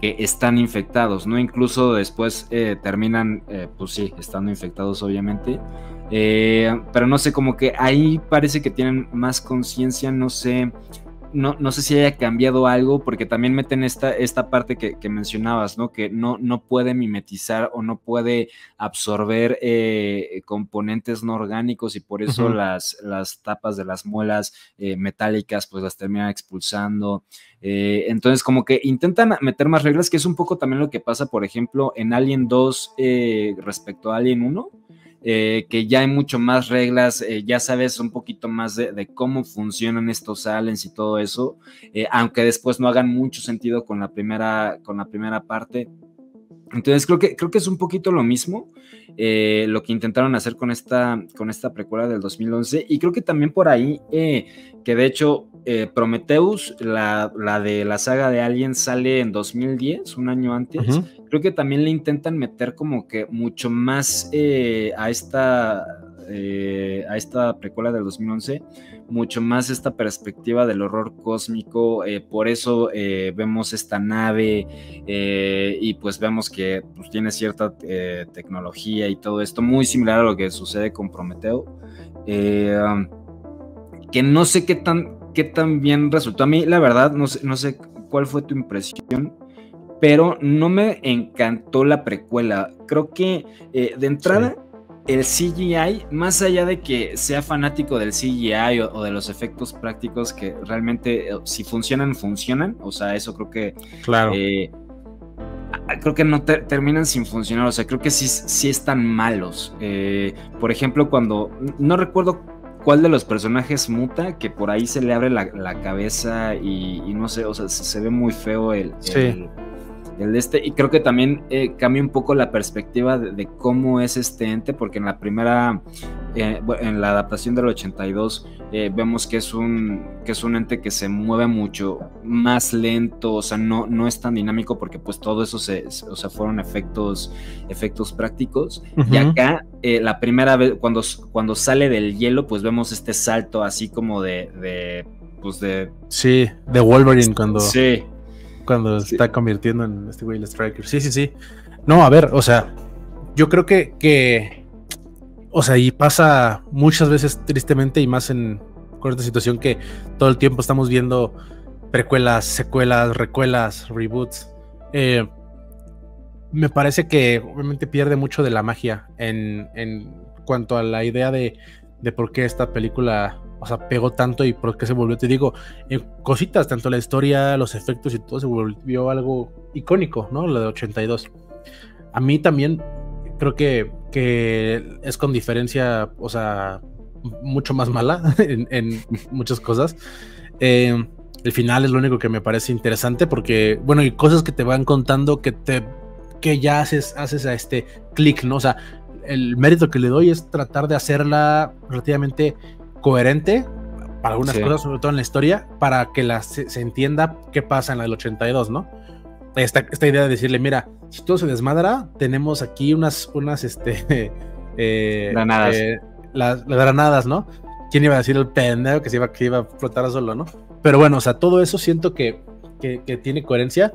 están infectados, ¿no? Incluso después terminan, pues sí, estando infectados, obviamente. Pero no sé, como que ahí parece que tienen más conciencia, no sé si haya cambiado algo, porque también meten esta parte que mencionabas, ¿no? Que no puede mimetizar o no puede absorber componentes no orgánicos y por eso las tapas de las muelas metálicas pues las terminan expulsando. Entonces como que intentan meter más reglas, que es un poco también lo que pasa, por ejemplo, en Alien 2 respecto a Alien 1. Que ya hay mucho más reglas, ya sabes un poquito más de cómo funcionan estos aliens y todo eso, aunque después no hagan mucho sentido con la primera parte. Entonces creo que es un poquito lo mismo lo que intentaron hacer con esta precuela del 2011, y creo que también por ahí que de hecho Prometheus, la de la saga de Alien, sale en 2010, un año antes. Creo que también le intentan meter como que mucho más a esta precuela del 2011, mucho más esta perspectiva del horror cósmico, por eso vemos esta nave y pues vemos que pues, tiene cierta tecnología y todo esto, muy similar a lo que sucede con Prometeo, que no sé qué tan bien resultó. A mí la verdad no sé cuál fue tu impresión, pero no me encantó la precuela. Creo que de entrada el CGI, más allá de que sea fanático del CGI o de los efectos prácticos que realmente si funcionan, o sea, eso creo que creo que no terminan sin funcionar, o sea, creo que sí están malos. Por ejemplo, cuando, no recuerdo cuál de los personajes muta, que por ahí se le abre la cabeza y no sé, o sea, se ve muy feo Sí. el de este, y creo que también cambia un poco la perspectiva de cómo es este ente, porque en la primera, en la adaptación del 82, vemos que es un ente que se mueve mucho más lento, o sea, no es tan dinámico, porque pues todo eso o sea, fueron efectos prácticos. Y acá, la primera vez, cuando sale del hielo, pues vemos este salto así como pues de... Sí, de Wolverine Sí. cuando Sí. está convirtiendo en este güey el Striker. Sí. No, a ver, o sea, yo creo que o sea, y pasa muchas veces tristemente y más con esta situación que todo el tiempo estamos viendo precuelas, secuelas, recuelas, reboots. Me parece que obviamente pierde mucho de la magia en cuanto a la idea de por qué esta película, o sea, pegó tanto y por qué se volvió, te digo, cositas, tanto la historia, los efectos y todo se volvió algo icónico, ¿no? Lo de 82. A mí también creo que es con diferencia, o sea, mucho más mala en muchas cosas. El final es lo único que me parece interesante porque, bueno, y cosas que te van contando que ya haces a este clic, ¿no? O sea, el mérito que le doy es tratar de hacerla relativamente coherente para algunas Sí. cosas, sobre todo en la historia, para que se entienda qué pasa en la del 82, ¿no? Esta idea de decirle, mira, si todo se desmadra, tenemos aquí unas Granadas. las granadas, ¿no? ¿Quién iba a decir el pendejo que iba a flotar solo, ¿no? Pero bueno, o sea, todo eso siento que tiene coherencia.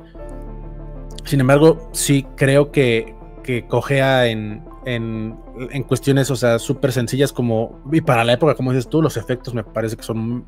Sin embargo, sí creo que cojea en cuestiones, o sea, súper sencillas como, y para la época, como dices tú, los efectos me parece que son...